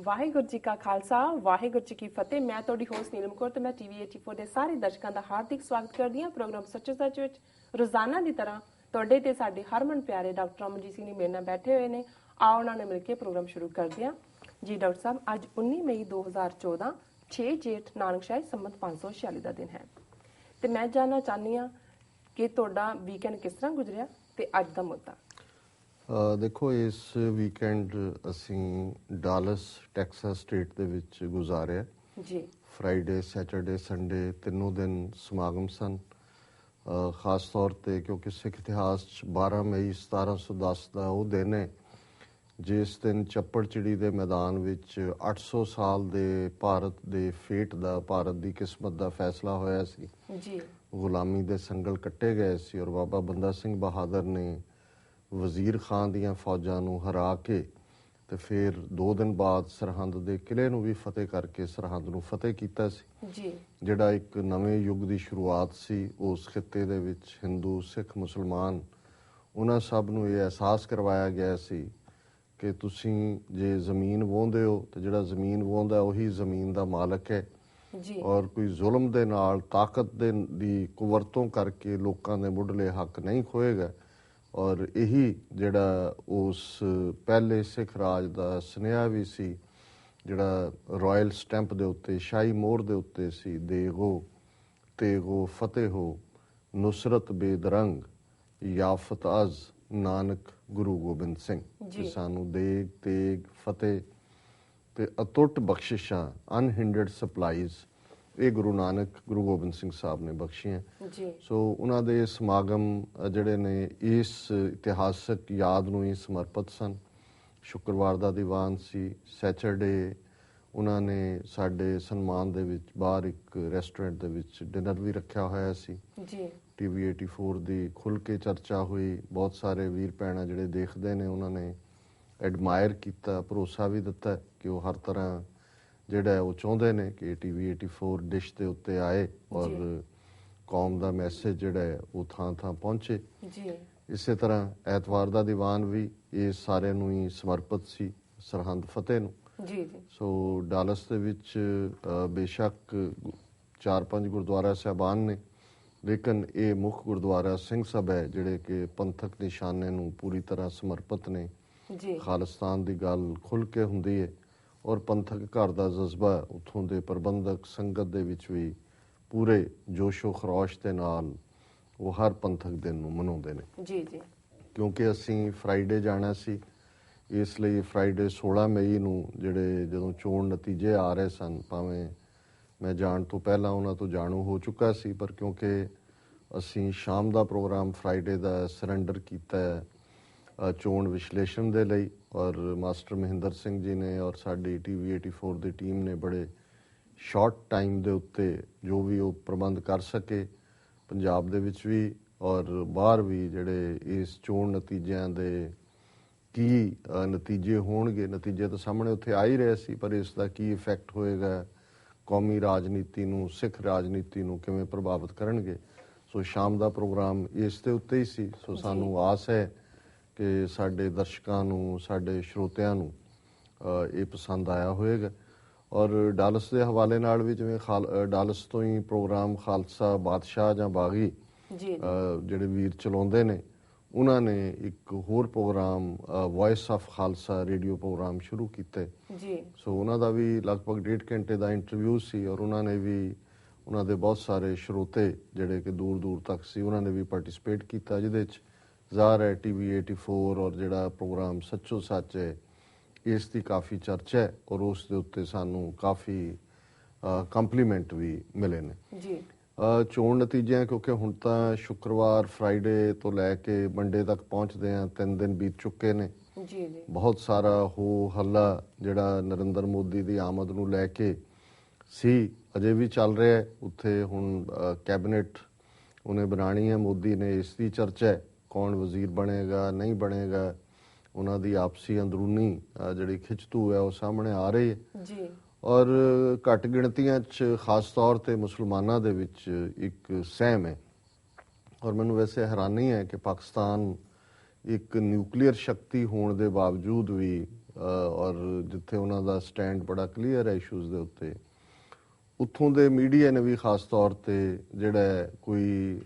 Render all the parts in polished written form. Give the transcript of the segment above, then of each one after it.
ਵਾਹਿਗੁਰੂ ਜੀ ਕਾ ਖਾਲਸਾ ਵਾਹਿਗੁਰੂ ਜੀ ਕੀ ਫਤਿਹ। ਮੈਂ ਤੁਹਾਡੀ ਹੋਸਟ ਨੀਲਮ ਕੌਰ ਤੇ ਮੈਂ ਟੀਵੀ 84 ਦੇ ਸਾਰੇ ਦਰਸ਼ਕਾਂ ਦਾ ਹਾਰਦਿਕ ਸਵਾਗਤ ਕਰਦੀ ਹਾਂ ਪ੍ਰੋਗਰਾਮ ਸੱਚੋ ਸੱਚ ਵਿੱਚ। ਰੋਜ਼ਾਨਾ ਦੀ ਤਰ੍ਹਾਂ ਤੁਹਾਡੇ ਤੇ ਸਾਡੇ ਹਰਮਨ ਪਿਆਰੇ ਡਾਕਟਰ ਅਮਨਜੀਤ ਸਿੰਘ ਜੀ ਮੇਰੇ ਨਾਲ ਬੈਠੇ ਹੋਏ ਨੇ। ਆਓ ਉਹਨਾਂ ਨੇ ਮਿਲ ਕੇ ਪ੍ਰੋਗਰਾਮ ਸ਼ੁਰੂ ਕਰਦੇ ਹਾਂ। ਜੀ ਡਾਕਟਰ ਸਾਹਿਬ, ਅੱਜ 19 ਮਈ 2014 6 ਜੇਠ ਨਾਨਕਸ਼ਾਹੀ ਸੰਮਤ 546 ਦਾ ਦਿਨ ਹੈ ਤੇ ਮੈਂ ਜਾਣਨਾ ਚਾਹੁੰਦੀ ਹਾਂ ਕਿ ਤੁਹਾਡਾ ਵੀਕਐਂਡ ਕਿਸ ਤਰ੍ਹਾਂ ਗੁਜ਼ਰਿਆ ਤੇ ਅੱਜ ਦਾ ਮੁੱਦਾ। ਦੇਖੋ, ਇਸ ਵੀਕਐਂਡ ਅਸੀਂ ਡਾਲਸ ਟੈਕਸਾਸ ਸਟੇਟ ਦੇ ਵਿੱਚ ਗੁਜ਼ਾਰਿਆ ਜੀ। ਫਰਾਈਡੇ, ਸੈਟਰਡੇ, ਸੰਡੇ ਤਿੰਨੋਂ ਦਿਨ ਸਮਾਗਮ ਸਨ। ਖਾਸ ਤੌਰ ਤੇ ਕਿਉਂਕਿ ਸਿੱਖ ਇਤਿਹਾਸ 'ਚ 12 ਮਈ 1710 ਦਾ ਉਹ ਦਿਨ ਹੈ ਜਿਸ ਦਿਨ ਚੱਪੜਚਿੜੀ ਦੇ ਮੈਦਾਨ ਵਿੱਚ 800 ਸਾਲ ਦੇ ਭਾਰਤ ਦੇ ਫੇਟ ਦਾ, ਭਾਰਤ ਦੀ ਕਿਸਮਤ ਦਾ ਫੈਸਲਾ ਹੋਇਆ ਸੀ ਜੀ। ਗੁਲਾਮੀ ਦੇ ਸੰਗਲ ਕੱਟੇ ਗਏ ਸੀ ਔਰ ਬਾਬਾ ਬੰਦਾ ਸਿੰਘ ਬਹਾਦਰ ਨੇ ਵਜ਼ੀਰ ਖਾਨ ਦੀਆਂ ਫੌਜਾਂ ਨੂੰ ਹਰਾ ਕੇ ਤੇ ਫਿਰ 2 ਦਿਨ ਬਾਅਦ ਸਰਹੰਦ ਦੇ ਕਿਲੇ ਨੂੰ ਵੀ ਫਤਿਹ ਕਰਕੇ ਸਰਹੰਦ ਨੂੰ ਫਤਿਹ ਕੀਤਾ ਸੀ ਜੀ, ਜਿਹੜਾ ਇੱਕ ਨਵੇਂ ਯੁੱਗ ਦੀ ਸ਼ੁਰੂਆਤ ਸੀ ਉਸ ਖਿੱਤੇ ਦੇ ਵਿੱਚ। ਹਿੰਦੂ, ਸਿੱਖ, ਮੁਸਲਮਾਨ ਉਹਨਾਂ ਸਭ ਨੂੰ ਇਹ ਅਹਿਸਾਸ ਕਰਵਾਇਆ ਗਿਆ ਸੀ ਕਿ ਤੁਸੀਂ ਜੇ ਜ਼ਮੀਨ ਵਾਹੁੰਦੇ ਹੋ ਤੇ ਜਿਹੜਾ ਜ਼ਮੀਨ ਵਾਹੁੰਦਾ ਉਹੀ ਜ਼ਮੀਨ ਦਾ ਮਾਲਕ ਹੈ ਜੀ। ਔਰ ਕੋਈ ਜ਼ੁਲਮ ਦੇ ਨਾਲ ਤਾਕਤ ਦੀ ਕੁਵਰਤੋਂ ਕਰਕੇ ਲੋਕਾਂ ਦੇ ਮੁੱਢਲੇ ਹੱਕ ਨਹੀਂ ਖੋਏਗਾ। ਔਰ ਇਹੀ ਜਿਹੜਾ ਉਸ ਪਹਿਲੇ ਸਿੱਖ ਰਾਜ ਦਾ ਸੁਨੇਹਾ ਵੀ ਸੀ ਜਿਹੜਾ ਰਾਇਲ ਸਟੈਂਪ ਦੇ ਉੱਤੇ, ਸ਼ਾਹੀ ਮੋਹਰ ਦੇ ਉੱਤੇ ਸੀ, ਦੇਗੋ ਤੇਗੋ ਫਤਿਹ ਹੋ ਨੁਸਰਤ ਬੇਦਰੰਗ ਯਾਫਤ ਅਜ਼ ਨਾਨਕ ਗੁਰੂ ਗੋਬਿੰਦ ਸਿੰਘ। ਕਿ ਸਾਨੂੰ ਦੇਗ, ਤੇਗ, ਫਤਿਹ ਤੇ ਅਤੁੱਟ ਬਖਸ਼ਿਸ਼ਾਂ, ਅਨਹਿੰਡਰਡ ਸਪਲਾਈਜ਼ ਇਹ ਗੁਰੂ ਨਾਨਕ, ਗੁਰੂ ਗੋਬਿੰਦ ਸਿੰਘ ਸਾਹਿਬ ਨੇ ਬਖਸ਼ੀਆਂ। ਸੋ ਉਹਨਾਂ ਦੇ ਸਮਾਗਮ ਜਿਹੜੇ ਨੇ ਇਸ ਇਤਿਹਾਸਕ ਯਾਦ ਨੂੰ ਹੀ ਸਮਰਪਿਤ ਸਨ। ਸ਼ੁੱਕਰਵਾਰ ਦਾ ਦੀਵਾਨ ਸੀ। ਸੈਚਰਡੇ ਉਹਨਾਂ ਨੇ ਸਾਡੇ ਸਨਮਾਨ ਦੇ ਵਿੱਚ ਬਾਹਰ ਇੱਕ ਰੈਸਟੋਰੈਂਟ ਦੇ ਵਿੱਚ ਡਿਨਰ ਵੀ ਰੱਖਿਆ ਹੋਇਆ ਸੀ। ਟੀਵੀ 84 ਦੀ ਖੁੱਲ੍ਹ ਕੇ ਚਰਚਾ ਹੋਈ। ਬਹੁਤ ਸਾਰੇ ਵੀਰ ਭੈਣਾਂ ਜਿਹੜੇ ਦੇਖਦੇ ਨੇ ਉਹਨਾਂ ਨੇ ਐਡਮਾਇਰ ਕੀਤਾ, ਭਰੋਸਾ ਵੀ ਦਿੱਤਾ ਕਿ ਉਹ ਹਰ ਤਰ੍ਹਾਂ ਜਿਹੜਾ ਉਹ ਚਾਹੁੰਦੇ ਨੇ ਕਿ ਟੀਵੀ 84 ਡਿਸ਼ ਦੇ ਉੱਤੇ ਆਏ ਔਰ ਕੌਮ ਦਾ ਮੈਸੇਜ ਜਿਹੜਾ ਹੈ ਉਹ ਥਾਂ ਥਾਂ ਪਹੁੰਚੇ। ਇਸੇ ਤਰ੍ਹਾਂ ਐਤਵਾਰ ਦਾ ਦੀਵਾਨ ਵੀ ਇਹ ਸਾਰਿਆਂ ਨੂੰ ਹੀ ਸਮਰਪਿਤ ਸੀ, ਸਰਹੰਦ ਫਤਿਹ ਨੂੰ। ਸੋ ਡਾਲਸ ਦੇ ਵਿੱਚ ਬੇਸ਼ੱਕ 4-5 ਗੁਰਦੁਆਰਾ ਸਾਹਿਬਾਨ ਨੇ, ਲੇਕਿਨ ਇਹ ਮੁੱਖ ਗੁਰਦੁਆਰਾ ਸਿੰਘ ਸਭਾ ਹੈ ਜਿਹੜੇ ਕਿ ਪੰਥਕ ਨਿਸ਼ਾਨੇ ਨੂੰ ਪੂਰੀ ਤਰ੍ਹਾਂ ਸਮਰਪਿਤ ਨੇ। ਖਾਲਿਸਤਾਨ ਦੀ ਗੱਲ ਖੁੱਲ੍ਹ ਕੇ ਹੁੰਦੀ ਹੈ ਔਰ ਪੰਥਕ ਘਰ ਦਾ ਜਜ਼ਬਾ ਉੱਥੋਂ ਦੇ ਪ੍ਰਬੰਧਕ ਸੰਗਤ ਦੇ ਵਿੱਚ ਵੀ ਪੂਰੇ ਜੋਸ਼ੋ ਖਰੋਸ਼ ਦੇ ਨਾਲ ਉਹ ਹਰ ਪੰਥਕ ਦਿਨ ਨੂੰ ਮਨਾਉਂਦੇ ਨੇ। ਕਿਉਂਕਿ ਅਸੀਂ ਫਰਾਈਡੇ ਜਾਣਾ ਸੀ, ਇਸ ਲਈ ਫਰਾਈਡੇ 16 ਮਈ ਨੂੰ ਜਿਹੜੇ ਜਦੋਂ ਚੋਣ ਨਤੀਜੇ ਆ ਰਹੇ ਸਨ, ਭਾਵੇਂ ਮੈਂ ਜਾਣ ਤੋਂ ਪਹਿਲਾਂ ਉਹਨਾਂ ਤੋਂ ਜਾਣੂ ਹੋ ਚੁੱਕਾ ਸੀ, ਪਰ ਕਿਉਂਕਿ ਅਸੀਂ ਸ਼ਾਮ ਦਾ ਪ੍ਰੋਗਰਾਮ ਫਰਾਈਡੇ ਦਾ ਸਰੈਂਡਰ ਕੀਤਾ ਹੈ ਚੋਣ ਵਿਸ਼ਲੇਸ਼ਣ ਦੇ ਲਈ ਔਰ ਮਾਸਟਰ ਮਹਿੰਦਰ ਸਿੰਘ ਜੀ ਨੇ ਔਰ ਸਾਡੀ ਟੀਵੀ 84 ਦੀ ਟੀਮ ਨੇ ਬੜੇ ਸ਼ਾਰਟ ਟਾਈਮ ਦੇ ਉੱਤੇ ਜੋ ਵੀ ਉਹ ਪ੍ਰਬੰਧ ਕਰ ਸਕੇ ਪੰਜਾਬ ਦੇ ਵਿੱਚ ਵੀ ਔਰ ਬਾਹਰ ਵੀ, ਜਿਹੜੇ ਇਸ ਚੋਣ ਨਤੀਜਿਆਂ ਦੇ ਕੀ ਨਤੀਜੇ ਹੋਣਗੇ, ਨਤੀਜੇ ਤਾਂ ਸਾਹਮਣੇ ਉੱਥੇ ਆ ਹੀ ਰਹੇ ਸੀ, ਪਰ ਇਸ ਦਾ ਕੀ ਇਫੈਕਟ ਹੋਏਗਾ, ਕੌਮੀ ਰਾਜਨੀਤੀ ਨੂੰ, ਸਿੱਖ ਰਾਜਨੀਤੀ ਨੂੰ ਕਿਵੇਂ ਪ੍ਰਭਾਵਿਤ ਕਰਨਗੇ। ਸੋ ਸ਼ਾਮ ਦਾ ਪ੍ਰੋਗਰਾਮ ਇਸ ਦੇ ਉੱਤੇ ਹੀ ਸੀ। ਸੋ ਸਾਨੂੰ ਆਸ ਹੈ ਕਿ ਸਾਡੇ ਦਰਸ਼ਕਾਂ ਨੂੰ, ਸਾਡੇ ਸਰੋਤਿਆਂ ਨੂੰ ਇਹ ਪਸੰਦ ਆਇਆ ਹੋਏਗਾ। ਔਰ ਡਾਲਸ ਦੇ ਹਵਾਲੇ ਨਾਲ ਵੀ ਜਿਵੇਂ ਡਾਲਸ ਤੋਂ ਹੀ ਪ੍ਰੋਗਰਾਮ ਖਾਲਸਾ ਬਾਦਸ਼ਾਹ ਜਾਂ ਬਾਗੀ ਜਿਹੜੇ ਵੀਰ ਚਲਾਉਂਦੇ ਨੇ, ਉਹਨਾਂ ਨੇ ਇੱਕ ਹੋਰ program voice of Khalsa radio program ਸ਼ੁਰੂ ਕੀਤੇ। ਸੋ ਉਹਨਾਂ ਦਾ ਵੀ ਲਗਭਗ 1.5 ਘੰਟੇ ਦਾ ਇੰਟਰਵਿਊ ਸੀ ਔਰ ਉਹਨਾਂ ਨੇ ਵੀ, ਉਹਨਾਂ ਦੇ ਬਹੁਤ ਸਾਰੇ ਸਰੋਤੇ ਜਿਹੜੇ ਕਿ ਦੂਰ ਦੂਰ ਤੱਕ ਸੀ, ਉਹਨਾਂ ਨੇ ਵੀ ਪਾਰਟਿਸਿਪੇਟ ਕੀਤਾ, ਜਿਹਦੇ 'ਚ ਜ਼ਾਹਰ ਹੈ ਟੀਵੀ 84 ਔਰ ਜਿਹੜਾ ਪ੍ਰੋਗਰਾਮ ਸੱਚੋ ਸੱਚ ਹੈ ਇਸ ਦੀ ਕਾਫੀ ਚਰਚਾ ਹੈ ਔਰ ਉਸ ਦੇ ਉੱਤੇ ਸਾਨੂੰ ਕਾਫੀ ਕੰਪਲੀਮੈਂਟ ਵੀ ਮਿਲੇ ਨੇ। ਚੋਣ ਨਤੀਜਿਆਂ ਕਿਉਂਕਿ ਹੁਣ ਤਾਂ ਸ਼ੁੱਕਰਵਾਰ, ਫਰਾਈਡੇ ਤੋਂ ਲੈ ਕੇ ਮੰਡੇ ਤੱਕ ਪਹੁੰਚਦੇ ਆ, 3 ਦਿਨ ਬੀਤ ਚੁੱਕੇ ਨੇ। ਬਹੁਤ ਸਾਰਾ ਹੋ ਹੱਲਾ ਜਿਹੜਾ ਨਰਿੰਦਰ ਮੋਦੀ ਦੀ ਆਮਦ ਨੂੰ ਲੈ ਕੇ ਸੀ ਅਜੇ ਵੀ ਚੱਲ ਰਿਹਾ ਹੈ। ਉੱਥੇ ਹੁਣ ਕੈਬਨਿਟ ਉਹਨੇ ਬਣਾਉਣੀ ਹੈ ਮੋਦੀ ਨੇ, ਇਸ ਦੀ ਚਰਚਾ ਹੈ ਕੌਣ ਵਜ਼ੀਰ ਬਣੇਗਾ, ਨਹੀਂ ਬਣੇਗਾ। ਉਹਨਾਂ ਦੀ ਆਪਸੀ ਅੰਦਰੂਨੀ ਜਿਹੜੀ ਖਿੱਚਤੂ ਹੈ ਉਹ ਸਾਹਮਣੇ ਆ ਰਹੀ ਹੈ ਔਰ ਘੱਟ ਗਿਣਤੀਆਂ 'ਚ ਖਾਸ ਤੌਰ 'ਤੇ ਮੁਸਲਮਾਨਾਂ ਦੇ ਵਿੱਚ ਇੱਕ ਸਹਿਮ ਹੈ। ਔਰ ਮੈਨੂੰ ਵੈਸੇ ਹੈਰਾਨੀ ਹੈ ਕਿ ਪਾਕਿਸਤਾਨ ਇੱਕ ਨਿਊਕਲੀਅਰ ਸ਼ਕਤੀ ਹੋਣ ਦੇ ਬਾਵਜੂਦ ਵੀ ਔਰ ਜਿੱਥੇ ਉਹਨਾਂ ਦਾ ਸਟੈਂਡ ਬੜਾ ਕਲੀਅਰ ਹੈ ਇਸ਼ੂਜ਼ ਦੇ ਉੱਤੇ, ਉੱਥੋਂ ਦੇ ਮੀਡੀਆ ਨੇ ਵੀ ਖਾਸ ਤੌਰ ਤੇ ਜਿਹੜਾ ਕੋਈ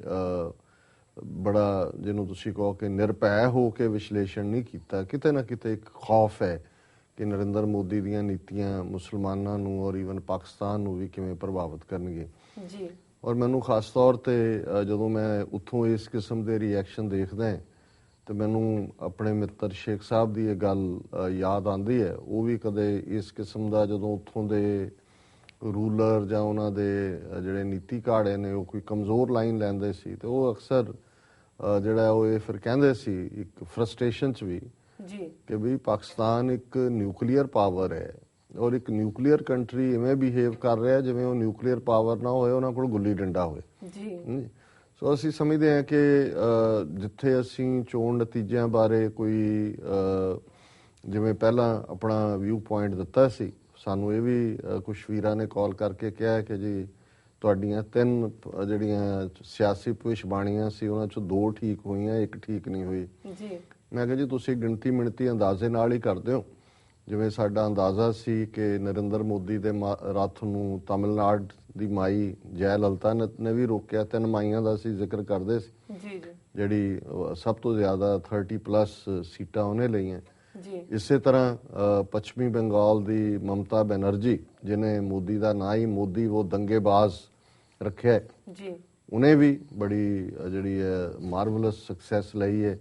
ਬੜਾ ਜਿਹਨੂੰ ਤੁਸੀਂ ਕਹੋ ਕਿ ਨਿਰਭੈ ਹੋ ਕੇ ਵਿਸ਼ਲੇਸ਼ਣ ਨਹੀਂ ਕੀਤਾ। ਕਿਤੇ ਨਾ ਕਿਤੇ ਇੱਕ ਖੌਫ ਹੈ ਕਿ ਨਰਿੰਦਰ ਮੋਦੀ ਦੀਆਂ ਨੀਤੀਆਂ ਮੁਸਲਮਾਨਾਂ ਨੂੰ ਔਰ ਈਵਨ ਪਾਕਿਸਤਾਨ ਨੂੰ ਵੀ ਕਿਵੇਂ ਪ੍ਰਭਾਵਿਤ ਕਰਨਗੇ ਜੀ। ਔਰ ਮੈਨੂੰ ਖਾਸ ਤੌਰ ਤੇ ਜਦੋਂ ਮੈਂ ਉੱਥੋਂ ਇਸ ਕਿਸਮ ਦੇ ਰਿਐਕਸ਼ਨ ਦੇਖਦਾ ਹਾਂ ਤੇ ਮੈਨੂੰ ਆਪਣੇ ਮਿੱਤਰ ਸ਼ੇਖ ਸਾਹਿਬ ਦੀ ਇਹ ਗੱਲ ਯਾਦ ਆਉਂਦੀ ਹੈ। ਉਹ ਵੀ ਕਦੇ ਇਸ ਕਿਸਮ ਦਾ ਜਦੋਂ ਉੱਥੋਂ ਦੇ ਰੂਲਰ ਜਾਂ ਉਹਨਾਂ ਦੇ ਜਿਹੜੇ ਨੀਤੀ ਘਾੜੇ ਨੇ ਉਹ ਕੋਈ ਕਮਜ਼ੋਰ ਲਾਈਨ ਲੈਂਦੇ ਸੀ ਤੇ ਉਹ ਅਕਸਰ ਜਿਹੜਾ ਉਹ ਇਹ ਫਿਰ ਕਹਿੰਦੇ ਸੀ ਇੱਕ ਫਰਸਟ੍ਰੇਸ਼ਨ 'ਚ ਵੀ ਜੀ ਕਿ ਵੀ ਪਾਕਿਸਤਾਨ ਇੱਕ ਨਿਊਕਲੀਅਰ ਪਾਵਰ ਹੈ ਔਰ ਇੱਕ ਨਿਊਕਲੀਅਰ ਕੰਟਰੀ ਇਵੇਂ ਬਿਹੇਵ ਕਰ ਰਿਹਾ ਜਿਵੇਂ ਉਹ ਨਿਊਕਲੀਅਰ ਪਾਵਰ ਨਾ ਹੋਏ, ਉਹਨਾਂ ਕੋਲ ਗੁੱਲੀ ਡੰਡਾ ਹੋਵੇ ਜੀ। ਸੋ ਅਸੀਂ ਸਮਝਦੇ ਹਾਂ ਕਿ ਜਿੱਥੇ ਅਸੀਂ ਚੋਣ ਨਤੀਜਿਆਂ ਬਾਰੇ ਕੋਈ ਜਿਵੇਂ ਪਹਿਲਾਂ ਆਪਣਾ ਵਿਊ ਪੁਆਇੰਟ ਦਿੱਤਾ ਸੀ, ਸਾਨੂੰ ਇਹ ਵੀ ਕੁਝ ਵੀਰਾਂ ਨੇ ਕਾਲ ਕਰਕੇ ਕਿਹਾ ਕਿ ਜੀ ਤੁਹਾਡੀਆਂ 3 ਜਿਹੜੀਆਂ ਸਿਆਸੀ ਭਵਿੱਖਬਾਣੀਆਂ ਸੀ ਉਹਨਾਂ 'ਚੋਂ 2 ਠੀਕ ਹੋਈਆਂ, 1 ਠੀਕ ਨਹੀਂ ਹੋਈ ਜੀ। ਮੈਂ ਕਿਹਾ ਜੀ ਤੁਸੀਂ ਗਿਣਤੀ ਮਿਣਤੀ ਅੰਦਾਜ਼ੇ ਨਾਲ ਹੀ ਕਰਦੇ ਹੋ। ਜਿਵੇਂ ਸਾਡਾ ਅੰਦਾਜ਼ਾ ਸੀ ਕਿ ਨਰਿੰਦਰ ਮੋਦੀ ਦੇ ਰੱਥ ਨੂੰ ਤਮਿਲਨਾਡੂ ਦੀ ਮਾਈ ਜੈ ਲਲਿਤਾ ਨੇ ਵੀ ਰੋਕਿਆ। 3 ਮਾਈਆਂ ਦਾ ਅਸੀਂ ਜ਼ਿਕਰ ਕਰਦੇ ਸੀ ਜੀ, ਜਿਹੜੀ ਸਭ ਤੋਂ ਜ਼ਿਆਦਾ 30+ ਸੀਟਾਂ ਉਹਨੇ ਲਈਆਂ ਜੀ। ਇਸੇ ਤਰ੍ਹਾਂ ਪੱਛਮੀ ਬੰਗਾਲ ਦੀ ਮਮਤਾ ਬੈਨਰਜੀ, ਜਿਹਨੇ ਮੋਦੀ ਦਾ ਨਾਂ ਹੀ ਮੋਦੀ ਉਹ ਦੰਗੇਬਾਜ਼ ਰੱਖਿਆ ਜੀ, ਉਹਨੇ ਵੀ ਬੜੀ ਜਿਹੜੀ ਹੈ ਮਾਰਵਲਸ ਸਕਸੈਸ ਲਈ ਹੈ।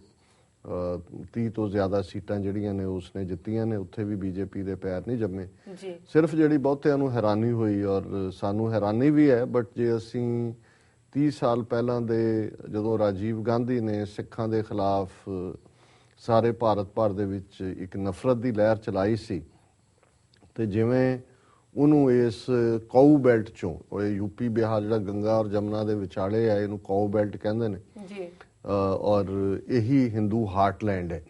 30 ਤੋਂ ਜ਼ਿਆਦਾ ਸੀਟਾਂ ਜਿਹੜੀਆਂ ਨੇ ਉਸਨੇ ਜਿੱਤੀਆਂ ਨੇ। ਉੱਥੇ ਵੀ ਬੀਜੇਪੀ ਦੇ ਪੈਰ ਨਹੀਂ ਜੰਮੇ ਜੀ। ਸਿਰਫ ਜਿਹੜੀ ਬਹੁਤਿਆਂ ਨੂੰ ਹੈਰਾਨੀ ਹੋਈ ਔਰ ਸਾਨੂੰ ਹੈਰਾਨੀ ਵੀ ਹੈ, ਬਟ ਜੇ ਅਸੀਂ 30 ਸਾਲ ਪਹਿਲਾਂ ਦੇ ਜਦੋਂ ਰਾਜੀਵ ਗਾਂਧੀ ਨੇ ਸਿੱਖਾਂ ਦੇ ਖਿਲਾਫ ਸਾਰੇ ਭਾਰਤ ਭਰ ਦੇ ਵਿੱਚ ਇੱਕ ਨਫ਼ਰਤ ਦੀ ਲਹਿਰ ਚਲਾਈ ਸੀ ਤੇ ਜਿਵੇਂ ਉਹਨੂੰ ਇਸ ਕਾਊ ਬੈਲਟ ਚੋਂ, ਉਹ ਯੂਪੀ ਬਿਹਾਰ ਜਿਹੜਾ ਗੰਗਾ ਔਰ ਜਮਨਾ ਦੇ ਵਿਚਾਲੇ ਹੈ, ਇਹਨੂੰ ਕਾਊ ਬੈਲਟ ਕਹਿੰਦੇ ਨੇ ਜੀ, ਔਰ ਇਹੀ ਹਿੰਦੂ ਹਾਰਟਲੈਂਡ ਹੈ।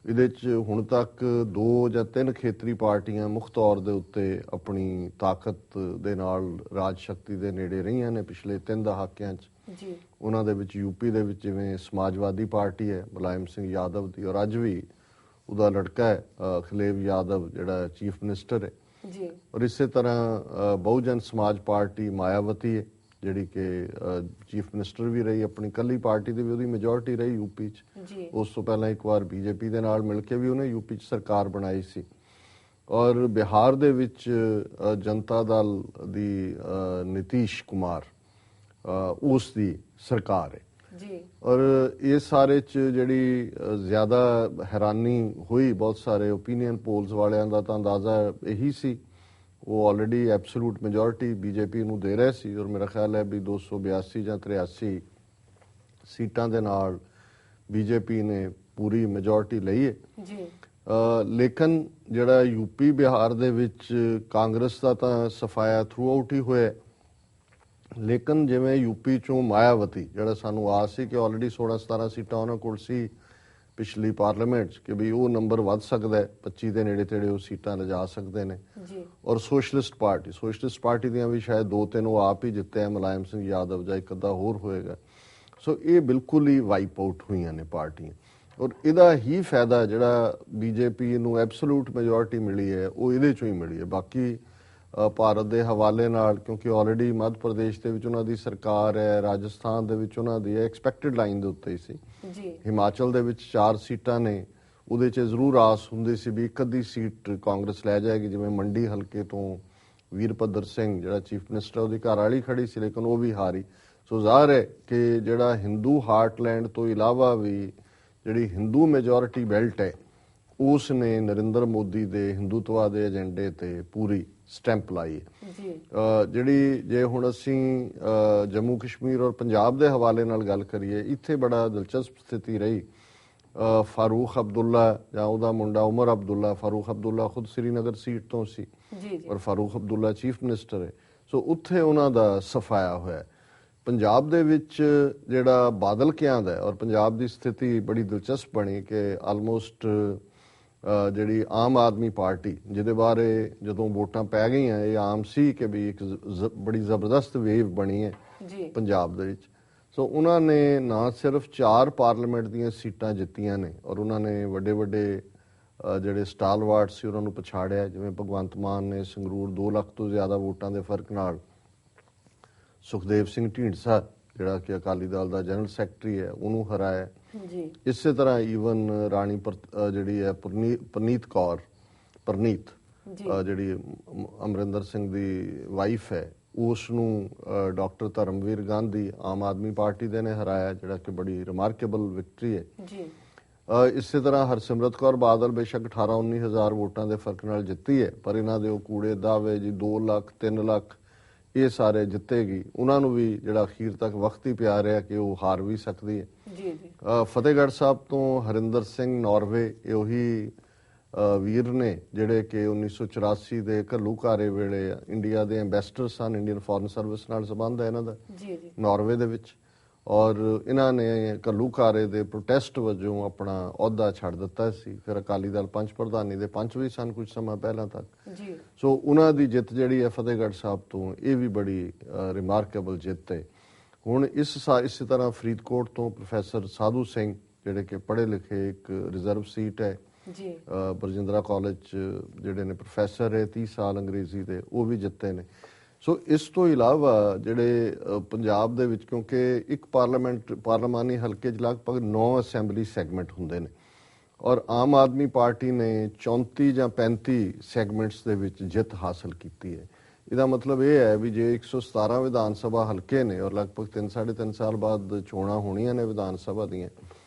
ਇਹਦੇ 'ਚ ਹੁਣ ਤੱਕ 2 ਜਾਂ 3 ਖੇਤਰੀ ਪਾਰਟੀਆਂ ਮੁੱਖ ਤੌਰ ਦੇ ਉੱਤੇ ਆਪਣੀ ਤਾਕਤ ਦੇ ਨਾਲ ਰਾਜ ਸ਼ਕਤੀ ਦੇ ਨੇੜੇ ਰਹੀਆਂ ਨੇ ਪਿਛਲੇ 3 ਦਹਾਕਿਆਂ 'ਚ ਜੀ। ਉਹਨਾਂ ਦੇ ਵਿੱਚ ਯੂਪੀ ਦੇ ਵਿੱਚ ਜਿਵੇਂ ਸਮਾਜਵਾਦੀ ਪਾਰਟੀ ਹੈ ਮੁਲਾਇਮ ਸਿੰਘ ਯਾਦਵ ਦੀ, ਔਰ ਅੱਜ ਵੀ ਉਹਦਾ ਲੜਕਾ ਹੈ ਅਖਿਲੇਸ਼ ਯਾਦਵ ਜਿਹੜਾ ਚੀਫ ਮਿਨਿਸਟਰ ਹੈ ਜੀ। ਔਰ ਇਸੇ ਤਰ੍ਹਾਂ ਬਹੁਜਨ ਸਮਾਜ ਪਾਰਟੀ ਮਾਇਆਵਤੀ ਹੈ ਜਿਹੜੀ ਕਿ ਚੀਫ ਮਿਨਿਸਟਰ ਵੀ ਰਹੀ, ਆਪਣੀ ਕੱਲੀ ਪਾਰਟੀ ਦੀ ਵੀ ਉਹਦੀ ਮੈਜੋਰਿਟੀ ਰਹੀ ਯੂਪੀ 'ਚ ਜੀ। ਉਸ ਤੋਂ ਪਹਿਲਾਂ ਇੱਕ ਵਾਰ ਬੀਜੇਪੀ ਦੇ ਨਾਲ ਮਿਲ ਕੇ ਵੀ ਉਹਨੇ ਯੂਪੀ 'ਚ ਸਰਕਾਰ ਬਣਾਈ ਸੀ। ਔਰ ਬਿਹਾਰ ਦੇ ਵਿੱਚ ਜਨਤਾ ਦਲ ਦੀ ਨਿਤੀਸ਼ ਕੁਮਾਰ ਉਸ ਦੀ ਸਰਕਾਰ ਹੈ ਜੀ। ਔਰ ਇਸ ਸਾਰੇ 'ਚ ਜਿਹੜੀ ਜ਼ਿਆਦਾ ਹੈਰਾਨੀ ਹੋਈ, ਬਹੁਤ ਸਾਰੇ ਓਪੀਨੀਅਨ ਪੋਲਸ ਵਾਲਿਆਂ ਦਾ ਤਾਂ ਅੰਦਾਜ਼ਾ ਇਹੀ ਸੀ, ਉਹ ਆਲਰੇਡੀ ਐਬਸੋਲੂਟ ਮੈਜੋਰਿਟੀ ਬੀਜੇਪੀ ਨੂੰ ਦੇ ਰਹੇ ਸੀ ਔਰ ਮੇਰਾ ਖਿਆਲ ਹੈ ਵੀ 282 ਜਾਂ 83 ਸੀਟਾਂ ਦੇ ਨਾਲ ਬੀਜੇਪੀ ਨੇ ਪੂਰੀ ਮੈਜੋਰਿਟੀ ਲਈ ਹੈ ਜੀ। ਲੇਕਿਨ ਜਿਹੜਾ ਯੂਪੀ ਬਿਹਾਰ ਦੇ ਵਿੱਚ ਕਾਂਗਰਸ ਦਾ ਤਾਂ ਸਫਾਇਆ ਥਰੂ ਆਊਟ ਹੀ ਹੋਇਆ, ਲੇਕਿਨ ਜਿਵੇਂ ਯੂਪੀ ਚੋਂ ਮਾਇਆਵਤੀ ਜਿਹੜਾ ਸਾਨੂੰ ਆਸ ਸੀ ਕਿ ਆਲਰੇਡੀ 16-17 ਸੀਟਾਂ ਉਹਨਾਂ ਕੋਲ ਸੀ ਪਿਛਲੀ ਪਾਰਲੀਮੈਂਟ 'ਚ ਕਿ ਵੀ ਉਹ ਨੰਬਰ ਵੱਧ ਸਕਦਾ ਹੈ, 25 ਦੇ ਨੇੜੇ ਤੇੜੇ ਉਹ ਸੀਟਾਂ ਲਿਜਾ ਸਕਦੇ ਨੇ ਜੀ। ਔਰ ਸੋਸ਼ਲਿਸਟ ਪਾਰਟੀ ਦੀਆਂ ਵੀ ਸ਼ਾਇਦ 2-3 ਉਹ ਆਪ ਹੀ ਜਿੱਤੇ, ਮੁਲਾਇਮ ਸਿੰਘ ਯਾਦਵ ਜਾਂ ਇੱਕ ਅੱਧਾ ਹੋਰ ਹੋਏਗਾ। ਸੋ ਇਹ ਬਿਲਕੁਲ ਹੀ ਵਾਈਪ ਆਊਟ ਹੋਈਆਂ ਨੇ ਪਾਰਟੀਆਂ ਔਰ ਇਹਦਾ ਹੀ ਫਾਇਦਾ ਜਿਹੜਾ ਬੀਜੇਪੀ ਨੂੰ ਐਬਸੋਲੂਟ ਮੈਜੋਰਿਟੀ ਮਿਲੀ ਹੈ ਉਹ ਇਹਦੇ ਚੋਂ ਹੀ ਮਿਲੀ ਹੈ। ਬਾਕੀ ਭਾਰਤ ਦੇ ਹਵਾਲੇ ਨਾਲ ਕਿਉਂਕਿ ਆਲਰੇਡੀ ਮੱਧ ਪ੍ਰਦੇਸ਼ ਦੇ ਵਿੱਚ ਉਹਨਾਂ ਦੀ ਸਰਕਾਰ ਹੈ, ਰਾਜਸਥਾਨ ਦੇ ਵਿੱਚ ਉਹਨਾਂ ਦੀ ਐਕਸਪੈਕਟਡ ਲਾਈਨ ਦੇ ਉੱਤੇ ਹੀ ਸੀ ਜੀ। ਹਿਮਾਚਲ ਦੇ ਵਿੱਚ 4 ਸੀਟਾਂ ਨੇ, ਉਹਦੇ 'ਚ ਜ਼ਰੂਰ ਆਸ ਹੁੰਦੀ ਸੀ ਵੀ ਇੱਕ ਅੱਧੀ ਸੀਟ ਕਾਂਗਰਸ ਲੈ ਜਾਏਗੀ। ਜਿਵੇਂ ਮੰਡੀ ਹਲਕੇ ਤੋਂ ਵੀਰਭੱਦਰ ਸਿੰਘ ਜਿਹੜਾ ਚੀਫ ਮਿਨਿਸਟਰ ਉਹਦੀ ਘਰ ਵਾਲੀ ਖੜੀ ਸੀ ਲੇਕਿਨ ਉਹ ਵੀ ਹਾਰੀ। ਸੋ ਜ਼ਾਹਰ ਹੈ ਕਿ ਜਿਹੜਾ ਹਿੰਦੂ ਹਾਰਟਲੈਂਡ ਤੋਂ ਇਲਾਵਾ ਵੀ ਜਿਹੜੀ ਹਿੰਦੂ ਮੈਜੋਰਿਟੀ ਬੈਲਟ ਹੈ ਉਸ ਨੇ ਨਰਿੰਦਰ ਮੋਦੀ ਦੇ ਹਿੰਦੂਤਵਾ ਦੇ ਏਜੰਡੇ ਤੇ ਪੂਰੀ ਸਟੈਂਪ ਲਾਈ ਹੈ ਜੀ। ਜਿਹੜੀ ਜੇ ਹੁਣ ਅਸੀਂ ਜੰਮੂ ਕਸ਼ਮੀਰ ਔਰ ਪੰਜਾਬ ਦੇ ਹਵਾਲੇ ਨਾਲ ਗੱਲ ਕਰੀਏ, ਇੱਥੇ ਬੜਾ ਦਿਲਚਸਪ ਸਥਿਤੀ ਰਹੀ। ਫਾਰੂਕ ਅਬਦੁੱਲਾ ਜਾਂ ਉਹਦਾ ਮੁੰਡਾ ਉਮਰ ਅਬਦੁੱਲਾ, ਫਾਰੂਕ ਅਬਦੁੱਲਾ ਖੁਦ ਸ੍ਰੀਨਗਰ ਸੀਟ ਤੋਂ ਸੀ ਔਰ ਫਾਰੂਕ ਅਬਦੁੱਲਾ ਚੀਫ ਮਿਨਿਸਟਰ ਹੈ। ਸੋ ਉੱਥੇ ਉਹਨਾਂ ਦਾ ਸਫਾਇਆ ਹੋਇਆ। ਪੰਜਾਬ ਦੇ ਵਿੱਚ ਜਿਹੜਾ ਬਾਦਲ ਕਿਆਂ ਦਾ ਔਰ ਪੰਜਾਬ ਦੀ ਸਥਿਤੀ ਬੜੀ ਦਿਲਚਸਪ ਬਣੀ ਕਿ ਆਲਮੋਸਟ ਜਿਹੜੀ ਆਮ ਆਦਮੀ ਪਾਰਟੀ ਜਿਹਦੇ ਬਾਰੇ ਜਦੋਂ ਵੋਟਾਂ ਪੈ ਗਈਆਂ ਇਹ ਆਮ ਸੀ ਕਿ ਵੀ ਇੱਕ ਬੜੀ ਜ਼ਬਰਦਸਤ ਵੇਵ ਬਣੀ ਹੈ ਪੰਜਾਬ ਦੇ ਵਿੱਚ। ਸੋ ਉਹਨਾਂ ਨੇ ਨਾ ਸਿਰਫ 4 ਪਾਰਲੀਮੈਂਟ ਦੀਆਂ ਸੀਟਾਂ ਜਿੱਤੀਆਂ ਨੇ ਔਰ ਉਹਨਾਂ ਨੇ ਵੱਡੇ ਵੱਡੇ ਜਿਹੜੇ ਸਟਾਲਵਾਰਡ ਸੀ ਉਹਨਾਂ ਨੂੰ ਪਛਾੜਿਆ। ਜਿਵੇਂ ਭਗਵੰਤ ਮਾਨ ਨੇ ਸੰਗਰੂਰ 2 ਲੱਖ ਤੋਂ ਜ਼ਿਆਦਾ ਵੋਟਾਂ ਦੇ ਫਰਕ ਨਾਲ ਸੁਖਦੇਵ ਸਿੰਘ ਢੀਂਡਸਾ ਜਿਹੜਾ ਕਿ ਅਕਾਲੀ ਦਲ ਦਾ ਜਨਰਲ ਸੈਕਟਰੀ ਹੈ ਉਹਨੂੰ ਹਰਾਇਆ ਜੀ। ਇਸੇ ਤਰ੍ਹਾਂ ਈਵਨ ਜਿਹੜੀ ਹੈ ਪਰਨੀਤ ਜਿਹੜੀ ਅਮਰਿੰਦਰ ਸਿੰਘ ਦੀ ਵਾਈਫ ਹੈ ਉਸ ਨੂੰ ਡਾਕਟਰ ਧਰਮਵੀਰ ਗਾਂਧੀ ਆਮ ਆਦਮੀ ਪਾਰਟੀ ਦੇ ਨੇ ਹਰਾਇਆ, ਜਿਹੜਾ ਕਿ ਬੜੀ ਰਿਮਾਰਕੇਬਲ ਵਿਕਟਰੀ ਹੈ ਜੀ। ਇਸੇ ਤਰ੍ਹਾਂ ਹਰਸਿਮਰਤ ਕੌਰ ਬਾਦਲ ਬੇਸ਼ੱਕ 18-19 ਹਜ਼ਾਰ ਵੋਟਾਂ ਦੇ ਫਰਕ ਨਾਲ ਜਿੱਤੀ ਹੈ, ਪਰ ਇਹਨਾਂ ਦੇ ਉਹ ਕੂੜੇ ਦਾਅਵੇ ਜੀ 2 ਲੱਖ 3 ਲੱਖ ਇਹ ਸਾਰੇ ਜਿੱਤੇਗੀ। ਉਹਨਾਂ ਨੂੰ ਵੀ ਜਿਹੜਾ ਅਖੀਰ ਤੱਕ ਵਕਤ ਹੀ ਪਿਆ ਰਿਹਾ ਕਿ ਉਹ ਹਾਰ ਵੀ ਸਕਦੀ ਹੈ ਜੀ। ਫਤਿਹਗੜ੍ਹ ਸਾਹਿਬ ਤੋਂ ਹਰਿੰਦਰ ਸਿੰਘ ਨੌਰਵੇ ਇਹ ਉਹੀ ਵੀਰ ਨੇ ਜਿਹੜੇ ਕਿ 1984 ਦੇ ਘੱਲੂਘਾਰੇ ਵੇਲੇ ਇੰਡੀਆ ਦੇ ਐਂਬੈਸਡਰ ਸਨ। ਇੰਡੀਅਨ ਫੋਰਨ ਸਰਵਿਸ ਨਾਲ ਸੰਬੰਧ ਹੈ ਇਹਨਾਂ ਦਾ ਨੌਰਵੇ ਦੇ ਵਿੱਚ, ਔਰ ਇਹਨਾਂ ਨੇ ਘੱਲੂਘਾਰੇ ਦੇ ਪ੍ਰੋਟੈਸਟ ਵਜੋਂ ਆਪਣਾ ਅਹੁਦਾ ਛੱਡ ਦਿੱਤਾ ਸੀ। ਫਿਰ ਅਕਾਲੀ ਦਲ ਪੰਚ ਪ੍ਰਧਾਨੀ ਦੇ ਪੰਚ ਵੀ ਸਨ ਕੁਝ ਸਮਾਂ ਪਹਿਲਾਂ ਤੱਕ ਜੀ। ਸੋ ਉਹਨਾਂ ਦੀ ਜਿੱਤ ਜਿਹੜੀ ਹੈ ਫਤਿਹਗੜ੍ਹ ਸਾਹਿਬ ਤੋਂ ਇਹ ਵੀ ਬੜੀ ਰਿਮਾਰਕੇਬਲ ਜਿੱਤ ਹੈ। ਹੁਣ ਇਸੇ ਤਰ੍ਹਾਂ ਫਰੀਦਕੋਟ ਤੋਂ ਪ੍ਰੋਫੈਸਰ ਸਾਧੂ ਸਿੰਘ ਜਿਹੜੇ ਕਿ ਪੜ੍ਹੇ ਲਿਖੇ ਇੱਕ ਰਿਜ਼ਰਵ ਸੀਟ ਹੈ ਜੀ, ਬਰਜਿੰਦਰਾ ਕਾਲਜ ਜਿਹੜੇ ਨੇ ਪ੍ਰੋਫੈਸਰ ਹੈ 30 ਸਾਲ ਅੰਗਰੇਜ਼ੀ ਦੇ, ਉਹ ਵੀ ਜਿੱਤੇ ਨੇ। ਸੋ ਇਸ ਤੋਂ ਇਲਾਵਾ ਜਿਹੜੇ ਪੰਜਾਬ ਦੇ ਵਿੱਚ ਕਿਉਂਕਿ ਇੱਕ ਪਾਰਲੀਮਾਨੀ ਹਲਕੇ 'ਚ ਲਗਭਗ 9 ਅਸੈਂਬਲੀ ਸੈਗਮੈਂਟ ਹੁੰਦੇ ਨੇ ਔਰ ਆਮ ਆਦਮੀ ਪਾਰਟੀ ਨੇ 34 ਜਾਂ 35 ਸੈਗਮੈਂਟਸ ਦੇ ਵਿੱਚ ਜਿੱਤ ਹਾਸਲ ਕੀਤੀ ਹੈ। ਇਹਦਾ ਮਤਲਬ ਇਹ ਹੈ ਵੀ ਜੇ 117 ਵਿਧਾਨ ਸਭਾ ਹਲਕੇ ਨੇ ਔਰ ਲਗਭਗ 3-3.5 ਸਾਲ ਬਾਅਦ ਚੋਣਾਂ ਹੋਣੀਆਂ ਨੇ ਵਿਧਾਨ ਸਭਾ ਦੀਆਂ,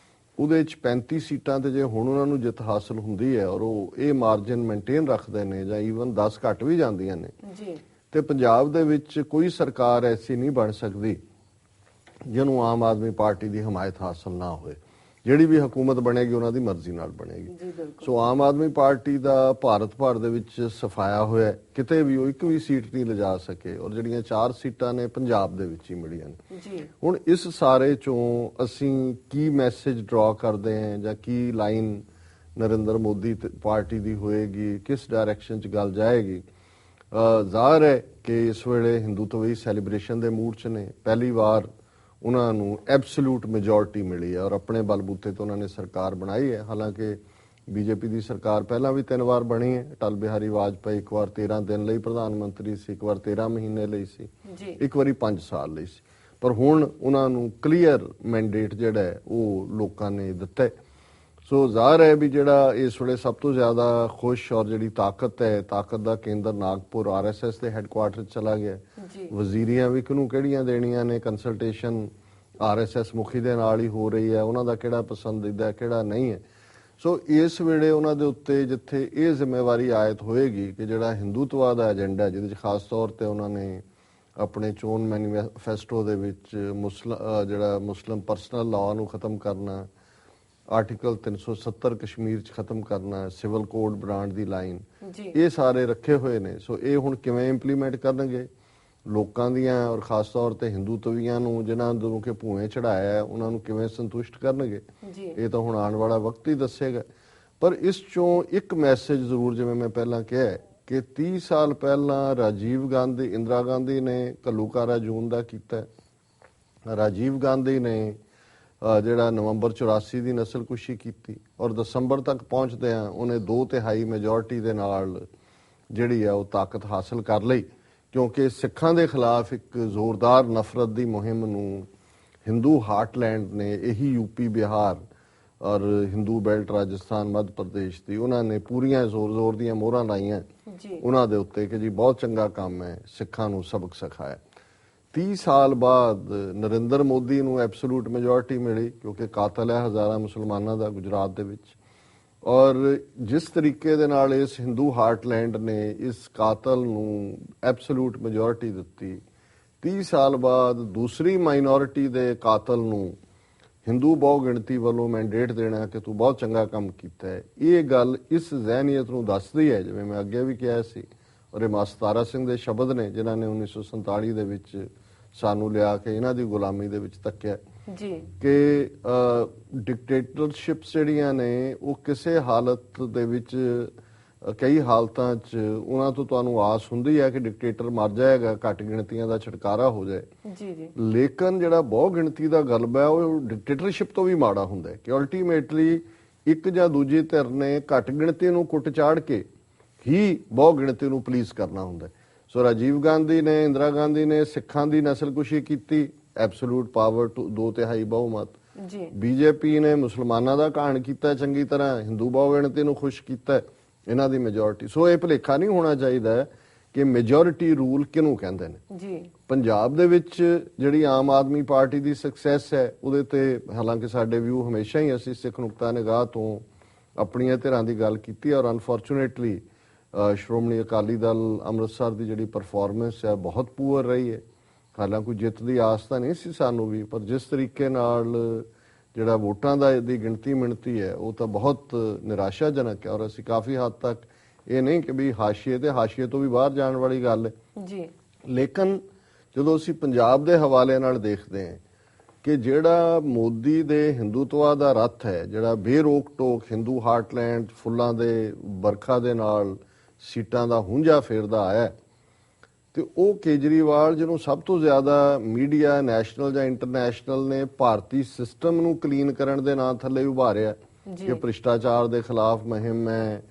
ਉਹਦੇ 'ਚ 35 ਸੀਟਾਂ ਤੇ ਜੇ ਹੁਣ ਉਹਨਾਂ ਨੂੰ ਜਿੱਤ ਹਾਸਲ ਹੁੰਦੀ ਹੈ ਔਰ ਉਹ ਇਹ ਮਾਰਜਨ ਮੇਨਟੇਨ ਰੱਖਦੇ ਨੇ ਜਾਂ ਈਵਨ 10 ਘੱਟ ਵੀ ਜਾਂਦੀਆਂ ਨੇ ਜੀ, ਤੇ ਪੰਜਾਬ ਦੇ ਵਿੱਚ ਕੋਈ ਸਰਕਾਰ ਐਸੀ ਨਹੀਂ ਬਣ ਸਕਦੀ ਜਿਹਨੂੰ ਆਮ ਆਦਮੀ ਪਾਰਟੀ ਦੀ ਹਮਾਇਤ ਹਾਸਲ ਨਾ ਹੋਵੇ। ਜਿਹੜੀ ਵੀ ਹਕੂਮਤ ਬਣੇਗੀ ਉਹਨਾਂ ਦੀ ਮਰਜ਼ੀ ਨਾਲ ਬਣੇਗੀ। ਸੋ ਆਮ ਆਦਮੀ ਪਾਰਟੀ ਦਾ ਭਾਰਤ ਭਰ ਦੇ ਵਿੱਚ ਸਫਾਇਆ ਹੋਇਆ, ਕਿਤੇ ਵੀ ਉਹ ਇੱਕ ਵੀ ਸੀਟ ਨਹੀਂ ਲਿਜਾ ਸਕੇ ਔਰ ਜਿਹੜੀਆਂ 4 ਸੀਟਾਂ ਨੇ ਪੰਜਾਬ ਦੇ ਵਿੱਚ ਹੀ ਮਿਲੀਆਂ ਨੇ। ਹੁਣ ਇਸ ਸਾਰੇ ਚੋਂ ਅਸੀਂ ਕੀ ਮੈਸੇਜ ਡਰਾ ਕਰਦੇ ਹਾਂ ਜਾਂ ਕੀ ਲਾਈਨ ਨਰਿੰਦਰ ਮੋਦੀ ਪਾਰਟੀ ਦੀ ਹੋਏਗੀ, ਕਿਸ ਡਾਇਰੈਕਸ਼ਨ 'ਚ ਗੱਲ ਜਾਏਗੀ? ਜ਼ਾਹਰ ਹੈ ਕਿ ਇਸ ਵੇਲੇ ਹਿੰਦੂਤਵੀ ਸੈਲੀਬ੍ਰੇਸ਼ਨ ਦੇ ਮੂਡ 'ਚ ਨੇ। ਪਹਿਲੀ ਵਾਰ ਉਹਨਾਂ ਨੂੰ ਐਬਸੋਲੂਟ ਮੈਜੋਰਟੀ ਮਿਲੀ ਹੈ ਔਰ ਆਪਣੇ ਬਲਬੂਤੇ ਤੋਂ ਉਹਨਾਂ ਨੇ ਸਰਕਾਰ ਬਣਾਈ ਹੈ। ਹਾਲਾਂਕਿ ਬੀਜੇਪੀ ਦੀ ਸਰਕਾਰ ਪਹਿਲਾਂ ਵੀ 3 ਵਾਰ ਬਣੀ ਹੈ। ਅਟਲ ਬਿਹਾਰੀ ਵਾਜਪਾਈ ਇੱਕ ਵਾਰ 13 ਦਿਨ ਲਈ ਪ੍ਰਧਾਨ ਮੰਤਰੀ ਸੀ, ਇੱਕ ਵਾਰ 13 ਮਹੀਨੇ ਲਈ ਸੀ, ਇੱਕ ਵਾਰੀ 5 ਸਾਲ ਲਈ ਸੀ, ਪਰ ਹੁਣ ਉਹਨਾਂ ਨੂੰ ਕਲੀਅਰ ਮੈਂਡੇਟ ਜਿਹੜਾ ਹੈ ਉਹ ਲੋਕਾਂ ਨੇ ਦਿੱਤਾ। ਸੋ ਜ਼ਾਹਰ ਹੈ ਵੀ ਜਿਹੜਾ ਇਸ ਵੇਲੇ ਸਭ ਤੋਂ ਜ਼ਿਆਦਾ ਖੁਸ਼ ਔਰ ਜਿਹੜੀ ਤਾਕਤ ਹੈ, ਤਾਕਤ ਦਾ ਕੇਂਦਰ ਨਾਗਪੁਰ RSS ਦੇ ਹੈੱਡਕੁਆਰਟਰ ਚਲਾ ਗਿਆ। ਵਜ਼ੀਰੀਆਂ ਵੀ ਕਿਹਨੂੰ ਕਿਹੜੀਆਂ ਦੇਣੀਆਂ ਨੇ, ਕੰਸਲਟੇਸ਼ਨ RSS ਮੁਖੀ ਦੇ ਨਾਲ ਹੀ ਹੋ ਰਹੀ ਹੈ, ਉਹਨਾਂ ਦਾ ਕਿਹੜਾ ਪਸੰਦੀਦਾ ਕਿਹੜਾ ਨਹੀਂ ਹੈ। ਸੋ ਇਸ ਵੇਲੇ ਉਹਨਾਂ ਦੇ ਉੱਤੇ ਜਿੱਥੇ ਇਹ ਜ਼ਿੰਮੇਵਾਰੀ ਆਇਤ ਹੋਏਗੀ ਕਿ ਜਿਹੜਾ ਹਿੰਦੂਤਵਾ ਦਾ ਏਜੰਡਾ, ਜਿਹਦੇ 'ਚ ਖਾਸ ਤੌਰ ਤੇ ਉਹਨਾਂ ਨੇ ਆਪਣੇ ਚੋਣ ਮੈਨੀਫੈਸਟੋ ਦੇ ਵਿੱਚ ਮੁਸਲਿਮ ਪਰਸਨਲ ਲਾਅ ਨੂੰ ਖਤਮ ਕਰਨਾ, ਆਰਟੀਕਲ 370 ਕਸ਼ਮੀਰ 'ਚ ਖਤਮ ਕਰਨਾ, ਸਿਵਲ ਕੋਡ ਬਣਾਉਣ ਦੀ ਲਾਈਨ, ਇਹ ਸਾਰੇ ਰੱਖੇ ਹੋਏ ਨੇ। ਸੋ ਇਹ ਹੁਣ ਕਿਵੇਂ ਇੰਪਲੀਮੈਂਟ ਕਰਨਗੇ ਲੋਕਾਂ ਦੀਆਂ ਔਰ ਖਾਸ ਤੌਰ ਤੇ ਹਿੰਦੂਤਵੀਆਂ ਨੂੰ ਜਿਨ੍ਹਾਂ ਨੂੰ ਕਿ ਭੂਏ ਚੜਾਇਆ ਹੈ ਉਹਨਾਂ ਨੂੰ ਕਿਵੇਂ ਸੰਤੁਸ਼ਟ ਕਰਨਗੇ, ਇਹ ਤਾਂ ਹੁਣ ਆਉਣ ਵਾਲਾ ਵਕਤ ਹੀ ਦੱਸੇਗਾ। ਪਰ ਇਸ ਚੋਂ ਇੱਕ ਮੈਸੇਜ ਜ਼ਰੂਰ, ਜਿਵੇਂ ਮੈਂ ਪਹਿਲਾਂ ਕਿਹਾ ਕਿ 30 ਸਾਲ ਪਹਿਲਾਂ ਇੰਦਰਾ ਗਾਂਧੀ ਨੇ ਘੱਲੂਘਾਰਾ ਜੂਨ ਦਾ ਕੀਤਾ। ਰਾਜੀਵ ਗਾਂਧੀ ਨੇ ਜਿਹੜਾ ਨਵੰਬਰ 84 ਦੀ ਨਸਲਕੁਸ਼ੀ ਕੀਤੀ ਔਰ ਦਸੰਬਰ ਤੱਕ ਪਹੁੰਚਦਿਆਂ ਉਹਨੇ 2/3 ਮੈਜੋਰਟੀ ਦੇ ਨਾਲ ਜਿਹੜੀ ਆ ਉਹ ਤਾਕਤ ਹਾਸਲ ਕਰ ਲਈ, ਕਿਉਂਕਿ ਸਿੱਖਾਂ ਦੇ ਖਿਲਾਫ ਇੱਕ ਜ਼ੋਰਦਾਰ ਨਫ਼ਰਤ ਦੀ ਮੁਹਿੰਮ ਨੂੰ ਹਿੰਦੂ ਹਾਰਟਲੈਂਡ ਨੇ, ਇਹੀ ਯੂਪੀ ਬਿਹਾਰ ਔਰ ਹਿੰਦੂ ਬੈਲਟ ਰਾਜਸਥਾਨ ਮੱਧ ਪ੍ਰਦੇਸ਼ ਦੀ, ਉਹਨਾਂ ਨੇ ਪੂਰੀਆਂ ਜ਼ੋਰ ਦੀਆਂ ਮੋਹਰਾਂ ਲਾਈਆਂ ਉਹਨਾਂ ਦੇ ਉੱਤੇ ਕਿ ਜੀ ਬਹੁਤ ਚੰਗਾ ਕੰਮ ਹੈ, ਸਿੱਖਾਂ ਨੂੰ ਸਬਕ ਸਿਖਾਇਆ। 30 ਸਾਲ ਬਾਅਦ ਨਰਿੰਦਰ ਮੋਦੀ ਨੂੰ ਐਬਸੋਲੂਟ ਮੈਜੋਰਟੀ ਮਿਲੀ ਕਿਉਂਕਿ ਕਾਤਲ ਹੈ ਹਜ਼ਾਰਾਂ ਮੁਸਲਮਾਨਾਂ ਦਾ ਗੁਜਰਾਤ ਦੇ ਵਿੱਚ, ਔਰ ਜਿਸ ਤਰੀਕੇ ਦੇ ਨਾਲ ਇਸ ਹਿੰਦੂ ਹਾਰਟਲੈਂਡ ਨੇ ਇਸ ਕਾਤਲ ਨੂੰ ਐਬਸੋਲੂਟ ਮੈਜੋਰਟੀ ਦਿੱਤੀ, 30 ਸਾਲ ਬਾਅਦ ਦੂਸਰੀ ਮਾਈਨੋਰਿਟੀ ਦੇ ਕਾਤਲ ਨੂੰ ਹਿੰਦੂ ਬਹੁ ਗਿਣਤੀ ਵੱਲੋਂ ਮੈਂਡੇਟ ਦੇਣਾ ਕਿ ਤੂੰ ਬਹੁਤ ਚੰਗਾ ਕੰਮ ਕੀਤਾ ਹੈ, ਇਹ ਗੱਲ ਇਸ ਜ਼ਹਿਨੀਅਤ ਨੂੰ ਦੱਸਦੀ ਹੈ। ਜਿਵੇਂ ਮੈਂ ਅੱਗੇ ਵੀ ਕਿਹਾ ਸੀ, ਔਰ ਇਹ ਮਾਸਟਰ ਤਾਰਾ ਸਿੰਘ ਦੇ ਸ਼ਬਦ ਨੇ ਜਿਨ੍ਹਾਂ ਨੇ 1947 ਦੇ ਵਿੱਚ ਸਾਨੂੰ ਲਿਆ ਕੇ ਇਹਨਾਂ ਦੀ ਗੁਲਾਮੀ ਦੇ ਵਿੱਚ ਤੱਕਿਆ ਕਿ ਡਿਕਟੇਟਰਸ਼ਿਪਸ ਜਿਹੜੀਆਂ ਨੇ ਉਹ ਕਿਸੇ ਹਾਲਤ ਦੇ ਵਿੱਚ, ਕਈ ਹਾਲਤਾਂ 'ਚ ਉਹਨਾਂ ਤੋਂ ਤੁਹਾਨੂੰ ਆਸ ਹੁੰਦੀ ਹੈ ਕਿ ਡਿਕਟੇਟਰ ਮਰ ਜਾਏਗਾ, ਘੱਟ ਗਿਣਤੀਆਂ ਦਾ ਛੁਟਕਾਰਾ ਹੋ ਜਾਏ, ਲੇਕਿਨ ਜਿਹੜਾ ਬਹੁ ਗਿਣਤੀ ਦਾ ਗਲਬਾ ਹੈ ਉਹ ਡਿਕਟੇਟਰਸ਼ਿਪ ਤੋਂ ਵੀ ਮਾੜਾ ਹੁੰਦਾ ਹੈ ਕਿ ਅਲਟੀਮੇਟਲੀ ਇੱਕ ਜਾਂ ਦੂਜੀ ਧਿਰ ਨੇ ਘੱਟ ਗਿਣਤੀ ਨੂੰ ਕੁੱਟ ਚਾੜ ਕੇ ਹੀ ਬਹੁ ਗਿਣਤੀ ਨੂੰ ਪੁਲਿਸ ਕਰਨਾ ਹੁੰਦਾ। ਸੋ ਰਾਜੀਵ ਗਾਂਧੀ ਨੇ, ਇੰਦਰਾ ਗਾਂਧੀ ਨੇ ਸਿੱਖਾਂ ਦੀ ਨਸਲਕੁਸ਼ੀ ਕੀਤੀ, ਐਬਸੋਲੂਟ ਪਾਵਰ 2/3 ਬਹੁਮਤ। ਜੀ ਬੀਜੇਪੀ ਨੇ ਮੁਸਲਮਾਨਾਂ ਦਾ ਘਾਣ ਕੀਤਾ ਚੰਗੀ ਤਰ੍ਹਾਂ, ਹਿੰਦੂ ਬਹੁ ਗਿਣਤੀ ਨੂੰ ਖੁਸ਼ ਕੀਤਾ, ਇਹਨਾਂ ਦੀ ਮੈਜੋਰਿਟੀ। ਸੋ ਇਹ ਭੁਲੇਖਾ ਨਹੀਂ ਹੋਣਾ ਚਾਹੀਦਾ ਕਿ ਮੈਜੋਰਿਟੀ ਰੂਲ ਕਿਹਨੂੰ ਕਹਿੰਦੇ ਨੇ। ਜੀ ਪੰਜਾਬ ਦੇ ਵਿੱਚ ਜਿਹੜੀ ਆਮ ਆਦਮੀ ਪਾਰਟੀ ਦੀ ਸਕਸੈਸ ਹੈ ਉਹਦੇ ਤੇ ਹਾਲਾਂਕਿ ਸਾਡੇ ਵਿਊ ਹਮੇਸ਼ਾ ਹੀ ਅਸੀਂ ਸਿੱਖ ਨੁਕਤਾ ਨਿਗਾਹ ਤੋਂ ਆਪਣੀਆਂ ਧਿਰਾਂ ਦੀ ਗੱਲ ਕੀਤੀ ਔਰ ਅਨਫੋਰਚੂਨੇਟਲੀ ਸ਼੍ਰੋਮਣੀ ਅਕਾਲੀ ਦਲ ਅੰਮ੍ਰਿਤਸਰ ਦੀ ਜਿਹੜੀ ਪਰਫਾਰਮੈਂਸ ਹੈ ਬਹੁਤ ਪੂਅਰ ਰਹੀ ਹੈ। ਹਾਲਾਂਕਿ ਜਿੱਤ ਦੀ ਆਸ ਤਾਂ ਨਹੀਂ ਸੀ ਸਾਨੂੰ ਵੀ, ਪਰ ਜਿਸ ਤਰੀਕੇ ਨਾਲ ਜਿਹੜਾ ਵੋਟਾਂ ਦਾ ਦੀ ਗਿਣਤੀ ਮਿਣਤੀ ਹੈ ਉਹ ਤਾਂ ਬਹੁਤ ਨਿਰਾਸ਼ਾਜਨਕ ਹੈ ਔਰ ਅਸੀਂ ਕਾਫੀ ਹੱਦ ਤੱਕ ਇਹ ਨਹੀਂ ਕਿ ਵੀ ਹਾਸ਼ੀਏ ਤੇ ਹਾਸ਼ੀਏ ਤੋਂ ਵੀ ਬਾਹਰ ਜਾਣ ਵਾਲੀ ਗੱਲ ਹੈ ਜੀ। ਲੇਕਿਨ ਜਦੋਂ ਅਸੀਂ ਪੰਜਾਬ ਦੇ ਹਵਾਲੇ ਨਾਲ ਦੇਖਦੇ ਹਾਂ ਕਿ ਜਿਹੜਾ ਮੋਦੀ ਦੇ ਹਿੰਦੂਤਵਾ ਦਾ ਰੱਥ ਹੈ, ਜਿਹੜਾ ਬੇਰੋਕ ਟੋਕ ਹਿੰਦੂ ਹਾਰਟਲੈਂਡ ਫੁੱਲਾਂ ਦੇ ਵਰਖਾ ਦੇ ਨਾਲ ਸੀਟਾਂ ਦਾ ਹੁੰਝਾ ਫੇਰਦਾ ਆਇਆ, ਤੇ ਉਹ ਕੇਜਰੀਵਾਲ ਜਿਹਨੂੰ ਸਭ ਤੋਂ ਜ਼ਿਆਦਾ ਮੀਡੀਆ ਨੈਸ਼ਨਲ ਜਾਂ ਇੰਟਰਨੈਸ਼ਨਲ ਨੇ ਭਾਰਤੀ ਸਿਸਟਮ ਨੂੰ ਕਲੀਨ ਕਰਨ ਦੇ ਨਾਂ ਥੱਲੇ ਉਭਾਰਿਆ ਕਿ ਭ੍ਰਿਸ਼ਟਾਚਾਰ ਦੇ ਖਿਲਾਫ ਮੁਹਿੰਮ ਹੈ,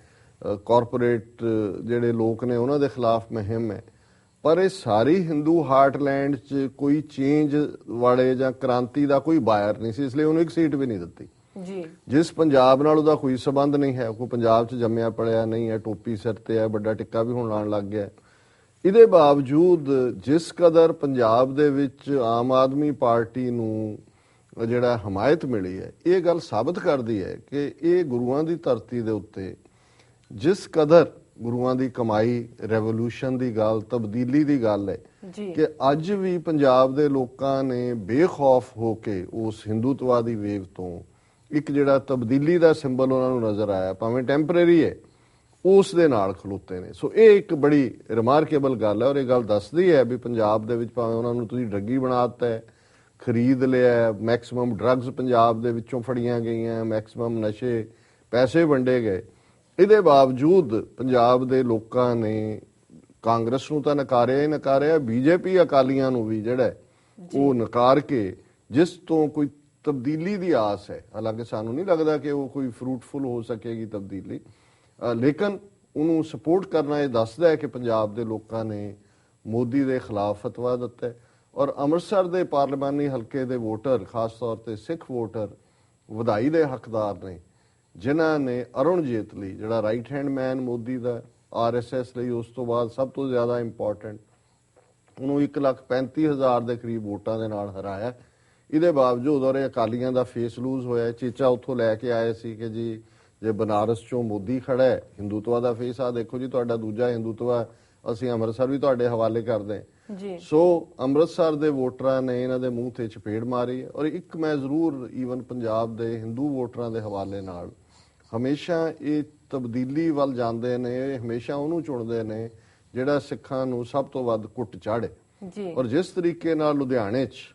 ਕਾਰਪੋਰੇਟ ਜਿਹੜੇ ਲੋਕ ਨੇ ਉਹਨਾਂ ਦੇ ਖਿਲਾਫ ਮੁਹਿੰਮ ਹੈ, ਪਰ ਇਹ ਸਾਰੀ ਹਿੰਦੂ ਹਾਰਟਲੈਂਡ 'ਚ ਕੋਈ ਚੇਂਜ ਵਾਲੇ ਜਾਂ ਕ੍ਰਾਂਤੀ ਦਾ ਕੋਈ ਬਾਇਰ ਨਹੀਂ ਸੀ, ਇਸ ਲਈ ਉਹਨੂੰ ਇੱਕ ਸੀਟ ਵੀ ਨਹੀਂ ਦਿੱਤੀ। ਜੀ ਜਿਸ ਪੰਜਾਬ ਨਾਲ ਉਹਦਾ ਕੋਈ ਸਬੰਧ ਨਹੀਂ ਹੈ, ਕੋਈ ਪੰਜਾਬ 'ਚ ਜੰਮਿਆ ਪੜਿਆ ਨਹੀਂ ਹੈ, ਟੋਪੀ ਸਿਰ ਤੇ ਹੈ, ਵੱਡਾ ਟਿੱਕਾ ਵੀ ਹੁਣ ਲਾਉਣ ਲੱਗ ਗਿਆ। ਇਹਦੇ ਬਾਵਜੂਦ ਜਿਸ ਕਦਰ ਪੰਜਾਬ ਦੇ ਵਿੱਚ ਆਮ ਆਦਮੀ ਪਾਰਟੀ ਨੂੰ ਜਿਹੜਾ ਹਮਾਇਤ ਮਿਲੀ ਹੈ, ਇਹ ਗੱਲ ਸਾਬਤ ਕਰਦੀ ਹੈ ਕਿ ਇਹ ਗੁਰੂਆਂ ਦੀ ਧਰਤੀ ਦੇ ਉੱਤੇ ਜਿਸ ਕਦਰ ਗੁਰੂਆਂ ਦੀ ਕਮਾਈ, ਰੈਵੋਲੂਸ਼ਨ ਦੀ ਗੱਲ, ਤਬਦੀਲੀ ਦੀ ਗੱਲ ਹੈ ਕਿ ਅੱਜ ਵੀ ਪੰਜਾਬ ਦੇ ਲੋਕਾਂ ਨੇ ਬੇਖੌਫ ਹੋ ਕੇ ਉਸ ਹਿੰਦੂਤਵਾ ਦੀ ਵੇਵ ਤੋਂ ਇੱਕ ਜਿਹੜਾ ਤਬਦੀਲੀ ਦਾ ਸਿੰਬਲ ਉਹਨਾਂ ਨੂੰ ਨਜ਼ਰ ਆਇਆ, ਭਾਵੇਂ ਟੈਂਪਰੇਰੀ ਹੈ, ਉਸ ਦੇ ਨਾਲ ਖਲੋਤੇ ਨੇ। ਸੋ ਇਹ ਇੱਕ ਬੜੀ ਰਿਮਾਰਕੇਬਲ ਗੱਲ ਹੈ ਔਰ ਇਹ ਗੱਲ ਦੱਸਦੀ ਹੈ ਵੀ ਪੰਜਾਬ ਦੇ ਵਿੱਚ ਭਾਵੇਂ ਉਹਨਾਂ ਨੂੰ ਤੁਸੀਂ ਡਰੱਗੀ ਬਣਾ ਦਿੱਤਾ ਹੈ, ਖਰੀਦ ਲਿਆ, ਮੈਕਸਿਮਮ ਡਰੱਗਸ ਪੰਜਾਬ ਦੇ ਵਿੱਚੋਂ ਫੜੀਆਂ ਗਈਆਂ, ਮੈਕਸਿਮਮ ਨਸ਼ੇ ਪੈਸੇ ਵੰਡੇ ਗਏ, ਇਹਦੇ ਬਾਵਜੂਦ ਪੰਜਾਬ ਦੇ ਲੋਕਾਂ ਨੇ ਕਾਂਗਰਸ ਨੂੰ ਤਾਂ ਨਕਾਰਿਆ ਹੀ ਨਕਾਰਿਆ, ਬੀਜੇਪੀ ਅਕਾਲੀਆਂ ਨੂੰ ਵੀ ਜਿਹੜਾ ਉਹ ਨਕਾਰ ਕੇ ਜਿਸ ਤੋਂ ਕੋਈ ਤਬਦੀਲੀ ਦੀ ਆਸ ਹੈ, ਹਾਲਾਂਕਿ ਸਾਨੂੰ ਨਹੀਂ ਲੱਗਦਾ ਕਿ ਉਹ ਕੋਈ ਫਰੂਟਫੁਲ ਹੋ ਸਕੇਗੀ ਤਬਦੀਲੀ, ਲੇਕਿਨ ਉਹਨੂੰ ਸਪੋਰਟ ਕਰਨਾ ਇਹ ਦੱਸਦਾ ਹੈ ਕਿ ਪੰਜਾਬ ਦੇ ਲੋਕਾਂ ਨੇ ਮੋਦੀ ਦੇ ਖਿਲਾਫ ਫਤਵਾ ਦਿੱਤਾ ਹੈ। ਔਰ ਅੰਮ੍ਰਿਤਸਰ ਦੇ ਪਾਰਲੀਮਾਨੀ ਹਲਕੇ ਦੇ ਵੋਟਰ, ਖਾਸ ਤੌਰ ਤੇ ਸਿੱਖ ਵੋਟਰ, ਵਧਾਈ ਦੇ ਹੱਕਦਾਰ ਨੇ ਜਿਨ੍ਹਾਂ ਨੇ ਅਰੁਣ ਜੇਤਲੀ ਜਿਹੜਾ ਰਾਈਟ ਹੈਂਡ ਮੈਨ ਮੋਦੀ ਦਾ RSS ਲਈ ਉਸ ਤੋਂ ਬਾਅਦ ਸਭ ਤੋਂ ਜ਼ਿਆਦਾ ਇੰਪੋਰਟੈਂਟ, ਉਹਨੂੰ 1,35,000 ਦੇ ਕਰੀਬ ਵੋਟਾਂ ਦੇ ਨਾਲ ਹਰਾਇਆ। ਇਹਦੇ ਬਾਵਜੂਦ ਔਰ ਅਕਾਲੀਆਂ ਦਾ ਫੇਸ ਲੂਜ਼ ਹੋਇਆ, ਚੇਚਾ ਉੱਥੋਂ ਲੈ ਕੇ ਆਏ ਸੀ ਕਿ ਜੀ ਜੇ ਬਨਾਰਸ ਚੋਂ ਮੋਦੀ ਖੜਾ ਹੈ, ਹਿੰਦੂਤਵਾ ਦਾ ਫੇਸ ਆ ਦੇਖੋ ਜੀ ਤੁਹਾਡਾ ਦੂਜਾ ਹਿੰਦੂਤਵਾ, ਅਸੀਂ ਅੰਮ੍ਰਿਤਸਰ ਵੀ ਤੁਹਾਡੇ ਹਵਾਲੇ ਕਰਦੇ ਹਾਂ। ਸੋ ਅੰਮ੍ਰਿਤਸਰ ਦੇ ਵੋਟਰਾਂ ਨੇ ਇਹਨਾਂ ਦੇ ਮੂੰਹ ਤੇ ਚਪੇੜ ਮਾਰੀ। ਔਰ ਇੱਕ ਮੈਂ ਜ਼ਰੂਰ ਈਵਨ ਪੰਜਾਬ ਦੇ ਹਿੰਦੂ ਵੋਟਰਾਂ ਦੇ ਹਵਾਲੇ ਨਾਲ ਹਮੇਸ਼ਾ ਇਹ ਤਬਦੀਲੀ ਵੱਲ ਜਾਂਦੇ ਨੇ, ਹਮੇਸ਼ਾ ਉਹਨੂੰ ਚੁਣਦੇ ਨੇ ਜਿਹੜਾ ਸਿੱਖਾਂ ਨੂੰ ਸਭ ਤੋਂ ਵੱਧ ਕੁੱਟ ਚਾੜੇ। ਔਰ ਜਿਸ ਤਰੀਕੇ ਨਾਲ ਲੁਧਿਆਣੇ 'ਚ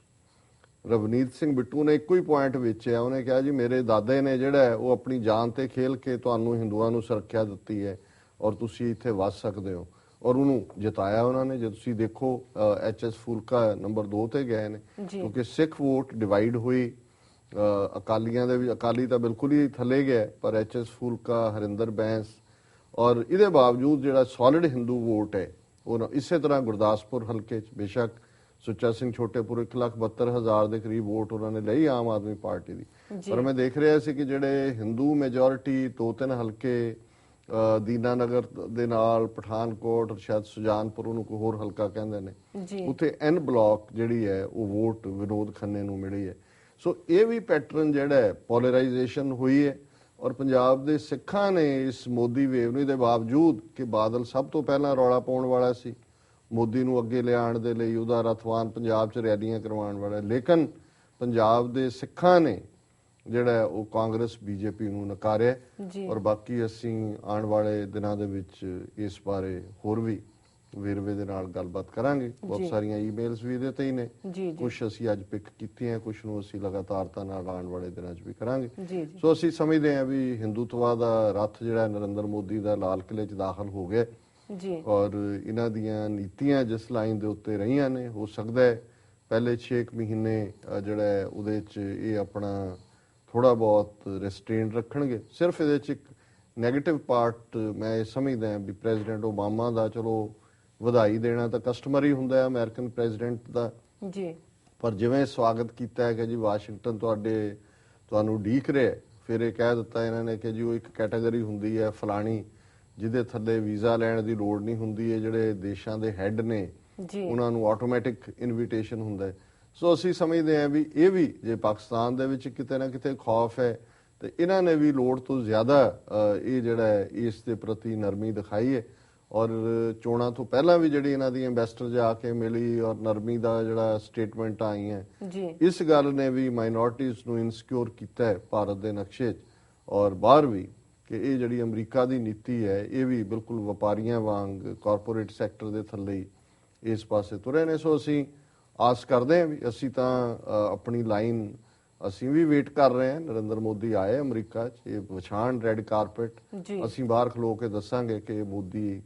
ਰਵਨੀਤ ਸਿੰਘ ਬਿੱਟੂ ਨੇ ਇੱਕੋ ਹੀ ਪੁਆਇੰਟ ਵੇਚਿਆ, ਉਹਨੇ ਕਿਹਾ ਜੀ ਮੇਰੇ ਦਾਦੇ ਨੇ ਜਿਹੜਾ ਉਹ ਆਪਣੀ ਜਾਨ ਤੇ ਖੇਲ ਕੇ ਤੁਹਾਨੂੰ ਹਿੰਦੂਆਂ ਨੂੰ ਸੁਰੱਖਿਆ ਦਿੱਤੀ ਹੈ ਔਰ ਤੁਸੀਂ ਇੱਥੇ ਵਸ ਸਕਦੇ ਹੋ, ਔਰ ਉਹਨੂੰ ਜਿਤਾਇਆ ਉਹਨਾਂ ਨੇ। ਜੇ ਤੁਸੀਂ ਦੇਖੋ HS ਫੂਲਕਾ ਨੰਬਰ 2 ਤੇ ਗਏ ਨੇ ਕਿਉਂਕਿ ਸਿੱਖ ਵੋਟ ਡਿਵਾਈਡ ਹੋਈ, ਅਕਾਲੀਆਂ ਦੇ ਵੀ, ਅਕਾਲੀ ਤਾਂ ਬਿਲਕੁਲ ਹੀ ਥੱਲੇ ਗਿਆ, ਪਰ HS ਫੂਲਕਾ, ਹਰਿੰਦਰ ਬੈਂਸ, ਔਰ ਇਹਦੇ ਬਾਵਜੂਦ ਜਿਹੜਾ ਸੋਲਿਡ ਹਿੰਦੂ ਵੋਟ ਹੈ ਉਹ ਇਸੇ ਤਰ੍ਹਾਂ ਗੁਰਦਾਸਪੁਰ ਹਲਕੇ 'ਚ ਬੇਸ਼ੱਕ ਸੁੱਚਾ ਸਿੰਘ ਛੋਟੇਪੁਰ 1,72,000 ਦੇ ਕਰੀਬ ਵੋਟ ਉਹਨਾਂ ਨੇ ਲਈ ਆਮ ਆਦਮੀ ਪਾਰਟੀ ਦੀ, ਪਰ ਮੈਂ ਦੇਖ ਰਿਹਾ ਸੀ ਕਿ ਜਿਹੜੇ ਹਿੰਦੂ ਮੈਜੋਰਿਟੀ 2-3 ਹਲਕੇ ਦੀਨਾਨਗਰ ਦੇ ਨਾਲ, ਪਠਾਨਕੋਟ, ਸ਼ਾਇਦ ਸੁਜਾਨਪੁਰ ਉਹਨੂੰ ਕੋਈ ਹੋਰ ਹਲਕਾ ਕਹਿੰਦੇ ਨੇ, ਉੱਥੇ N ਬਲਾਕ ਜਿਹੜੀ ਹੈ ਉਹ ਵੋਟ ਵਿਨੋਦ ਖੰਨੇ ਨੂੰ ਮਿਲੀ ਹੈ। ਸੋ ਇਹ ਵੀ ਪੈਟਰਨ ਜਿਹੜਾ ਹੈ ਪੋਲਰਾਈਜੇਸ਼ਨ ਹੋਈ ਹੈ ਔਰ ਪੰਜਾਬ ਦੇ ਸਿੱਖਾਂ ਨੇ ਇਸ ਮੋਦੀ ਵੇਵ ਨੂੰ, ਦੇ ਬਾਵਜੂਦ ਕਿ ਬਾਦਲ ਸਭ ਤੋਂ ਪਹਿਲਾਂ ਰੌਲਾ ਪਾਉਣ ਵਾਲਾ ਸੀ ਮੋਦੀ ਨੂੰ ਅੱਗੇ ਲਿਆਉਣ ਦੇ ਲਈ, ਉਹਦਾ ਰਥਵਾਨ ਪੰਜਾਬ 'ਚ ਰੈਲੀਆਂ ਕਰਵਾਉਣ ਵਾਲਾ, ਲੇਕਿਨ ਪੰਜਾਬ ਦੇ ਸਿੱਖਾਂ ਨੇ ਜਿਹੜਾ ਉਹ ਕਾਂਗਰਸ BJP ਨੂੰ ਨਕਾਰਿਆ। ਔਰ ਬਾਕੀ ਅਸੀਂ ਆਉਣ ਵਾਲੇ ਦਿਨਾਂ ਦੇ ਵਿੱਚ ਇਸ ਬਾਰੇ ਹੋਰ ਵੀ ਵੇਰਵੇ ਦੇ ਨਾਲ ਗੱਲਬਾਤ ਕਰਾਂਗੇ। ਬਹੁਤ ਸਾਰੀਆਂ ਈਮੇਲਸ ਵੀ ਇਹਦੇ ਤੇ ਹੀ ਨੇ, ਕੁਝ ਅਸੀਂ ਅੱਜ ਪਿਕ ਕੀਤੀਆਂ, ਕੁਝ ਨੂੰ ਅਸੀਂ ਲਗਾਤਾਰਤਾ ਨਾਲ ਆਉਣ ਵਾਲੇ ਦਿਨਾਂ 'ਚ ਵੀ ਕਰਾਂਗੇ। ਸੋ ਅਸੀਂ ਸਮਝਦੇ ਹਾਂ ਵੀ ਹਿੰਦੂਤਵਾ ਦਾ ਰੱਥ ਜਿਹੜਾ ਨਰਿੰਦਰ ਮੋਦੀ ਦਾ ਲਾਲ ਕਿਲੇ 'ਚ ਦਾਖਲ ਹੋ ਗਿਆ ਔਰ ਇਹਨਾਂ ਦੀਆਂ ਨੀਤੀਆਂ ਜਿਸ ਲਾਈਨ ਦੇ ਉੱਤੇ ਰਹੀਆਂ ਨੇ, ਹੋ ਸਕਦਾ ਹੈ ਪਹਿਲੇ 6 ਮਹੀਨੇ ਜਿਹੜਾ ਹੈ ਉਹਦੇ 'ਚ ਇਹ ਆਪਣਾ ਥੋੜਾ ਬਹੁਤ ਰਿਸਟ੍ਰੇਨ ਰੱਖਣਗੇ। ਸਿਰਫ ਇਹਦੇ ਚ ਇੱਕ ਨੈਗੇਟਿਵ ਪਾਰਟ ਮੈਂ ਇਹ ਸਮਝਦਾ ਵੀ ਪ੍ਰੈਜ਼ੀਡੈਂਟ ਓਬਾਮਾ ਦਾ, ਚਲੋ ਵਧਾਈ ਦੇਣਾ ਤਾਂ ਕਸਟਮਰੀ ਹੁੰਦਾ ਹੈ ਅਮਰੀਕਨ ਪ੍ਰੈਜ਼ੀਡੈਂਟ ਦਾ ਜੀ, ਪਰ ਜਿਵੇਂ ਸਵਾਗਤ ਕੀਤਾ ਹੈ ਕਿ ਜੀ ਵਾਸ਼ਿੰਗਟਨ ਤੁਹਾਨੂੰ ਉਡੀਕ ਰਿਹਾ, ਫਿਰ ਇਹ ਕਹਿ ਦਿੱਤਾ ਇਹਨਾਂ ਨੇ ਕਿ ਜੀ ਉਹ ਇੱਕ ਕੈਟਾਗਰੀ ਹੁੰਦੀ ਹੈ ਫਲਾਣੀ ਜਿਹਦੇ ਥੱਲੇ ਵੀਜ਼ਾ ਲੈਣ ਦੀ ਲੋੜ ਨਹੀਂ ਹੁੰਦੀ ਹੈ, ਜਿਹੜੇ ਦੇਸ਼ਾਂ ਦੇ ਹੈੱਡ ਨੇ ਉਹਨਾਂ ਨੂੰ ਆਟੋਮੈਟਿਕ ਇਨਵੀਟੇਸ਼ਨ ਹੁੰਦਾ ਹੈ। ਸੋ ਅਸੀਂ ਸਮਝਦੇ ਹਾਂ ਵੀ ਇਹ ਵੀ ਜੇ ਪਾਕਿਸਤਾਨ ਦੇ ਵਿੱਚ ਕਿਤੇ ਨਾ ਕਿਤੇ ਖੌਫ ਹੈ ਤੇ ਇਹਨਾਂ ਨੇ ਵੀ ਲੋੜ ਤੋਂ ਜ਼ਿਆਦਾ ਇਹ ਜਿਹੜਾ ਹੈ ਇਸ ਦੇ ਪ੍ਰਤੀ ਨਰਮੀ ਦਿਖਾਈ ਹੈ। ਔਰ ਚੋਣਾਂ ਤੋਂ ਪਹਿਲਾਂ ਵੀ ਜਿਹੜੀ ਇਹਨਾਂ ਦੀ ਐਂਬੈਸਡਰ ਜਾ ਕੇ ਮਿਲੀ ਔਰ ਨਰਮੀ ਦਾ ਜਿਹੜਾ ਸਟੇਟਮੈਂਟ ਆਈਆਂ, ਇਸ ਗੱਲ ਨੇ ਵੀ ਮਾਈਨੋਰਟੀਜ਼ ਨੂੰ ਇਨਸਿਕਿਉਰ ਕੀਤਾ ਹੈ ਭਾਰਤ ਦੇ ਨਕਸ਼ੇ 'ਚ ਔਰ ਬਾਹਰ ਵੀ, ਕਿ ਇਹ ਜਿਹੜੀ ਅਮਰੀਕਾ ਦੀ ਨੀਤੀ ਹੈ ਇਹ ਵੀ ਬਿਲਕੁਲ ਵਪਾਰੀਆਂ ਵਾਂਗ ਕਾਰਪੋਰੇਟ ਸੈਕਟਰ ਦੇ ਥੱਲੇ ਹੀ ਇਸ ਪਾਸੇ ਤੁਰੇ ਨੇ। ਸੋ ਅਸੀਂ ਆਸ ਕਰਦੇ ਹਾਂ ਵੀ ਅਸੀਂ ਤਾਂ ਆਪਣੀ ਲਾਈਨ ਅਸੀਂ ਵੀ ਵੇਟ ਕਰ ਰਹੇ ਹਾਂ। ਨਰਿੰਦਰ ਮੋਦੀ ਆਏ ਅਮਰੀਕਾ 'ਚ, ਇਹ ਵਿਛਾਣ ਰੈੱਡ ਕਾਰਪੇਟ, ਅਸੀਂ ਬਾਹਰ ਖਲੋ ਕੇ ਦੱਸਾਂਗੇ ਕਿ ਮੋਦੀ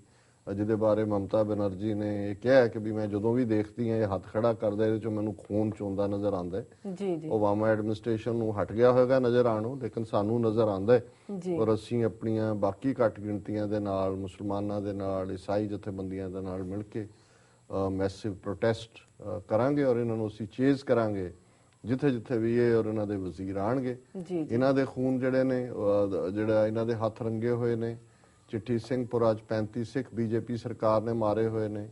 ਜਿਹਦੇ ਬਾਰੇ ਮਮਤਾ ਬੈਨਰਜੀ ਨੇ ਇਹ ਕਿਹਾ ਕਿ ਵੀ ਮੈਂ ਜਦੋਂ ਵੀ ਦੇਖਦੀ ਹਾਂ ਇਹ ਹੱਥ ਖੜਾ ਕਰਦਾ, ਇਹਦੇ 'ਚੋਂ ਮੈਨੂੰ ਖੂਨ ਚੋਂਦਾ ਨਜ਼ਰ ਆਉਂਦਾ ਹੈ। ਓਬਾਮਾ ਐਡਮਿਨਿਸਟ੍ਰੇਸ਼ਨ ਨੂੰ ਹਟ ਗਿਆ ਹੋਏਗਾ ਨਜ਼ਰ ਆਉਣੋਂ, ਲੇਕਿਨ ਸਾਨੂੰ ਨਜ਼ਰ ਆਉਂਦਾ ਹੈ। ਔਰ ਅਸੀਂ ਆਪਣੀਆਂ ਬਾਕੀ ਘੱਟ ਗਿਣਤੀਆਂ ਦੇ ਨਾਲ, ਮੁਸਲਮਾਨਾਂ ਦੇ ਨਾਲ, ਈਸਾਈ ਜਥੇਬੰਦੀਆਂ ਦੇ ਨਾਲ ਮਿਲ ਕੇ ਮੈਸਿਵ ਪ੍ਰੋਟੈਸਟ ਕਰਾਂਗੇ ਔਰ ਇਹਨਾਂ ਨੂੰ ਅਸੀਂ ਚੇਜ਼ ਕਰਾਂਗੇ ਜਿੱਥੇ ਜਿੱਥੇ ਵੀ ਇਹ ਔਰ ਇਹਨਾਂ ਦੇ ਵਜ਼ੀਰ ਆਣਗੇ। ਇਹਨਾਂ ਦੇ ਖੂਨ ਜਿਹੜੇ ਨੇ, ਜਿਹੜਾ ਇਹਨਾਂ ਦੇ ਹੱਥ ਰੰਗੇ ਹੋਏ ਨੇ। ਚਿੱਠੀ ਸਿੰਘਪੁਰਾ 'ਚ 35 ਸਿੱਖ ਬੀਜੇਪੀ ਸਰਕਾਰ ਨੇ ਮਾਰੇ ਹੋਏ ਨੇ।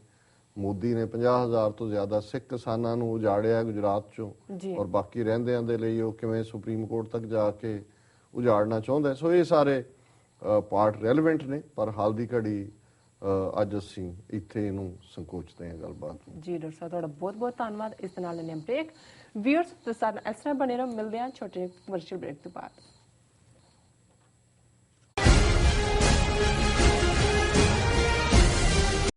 ਮੋਦੀ ਨੇ 50,000 ਤੋਂ ਜ਼ਿਆਦਾ ਸਿੱਖ ਕਿਸਾਨਾਂ ਨੂੰ ਉਜਾੜਿਆ ਗੁਜਰਾਤ 'ਚੋਂ, ਔਰ ਬਾਕੀ ਰਹਿੰਦਿਆਂ ਦੇ ਲਈ ਉਹ ਕਿਵੇਂ ਸੁਪਰੀਮ ਕੋਰਟ ਤੱਕ ਜਾ ਕੇ ਉਜਾੜਨਾ ਚਾਹੁੰਦਾ। ਸੋ ਇਹ ਸਾਰੇ ਪਾਰਟ ਰੈਲੇਵੈਂਟ ਨੇ, ਪਰ ਹਾਲ ਦੀ ਘੜੀ ਅੱਜ ਅਸੀਂ ਇੱਥੇ ਇਹਨੂੰ ਸੰਕੋਚਦੇ ਹਾਂ ਗੱਲਬਾਤ। ਜੀ ਡਾਕਟਰ ਸਾਹਿਬ, ਤੁਹਾਡਾ ਬਹੁਤ ਬਹੁਤ ਧੰਨਵਾਦ। ਇਸ ਦੇ ਨਾਲ ਨੇ ਬ੍ਰੇਕ। ਵੀਅਰਸ ਤੇ ਸਾਡੇ ਇਸ ਤਰ੍ਹਾਂ ਬਣੇ ਰਹੋ, ਮਿਲਦੇ ਹਾਂ ਛੋਟੇ ਕਮਰਸ਼ੀਅਲ ਬ੍ਰੇਕ ਤੋਂ ਬਾਅਦ।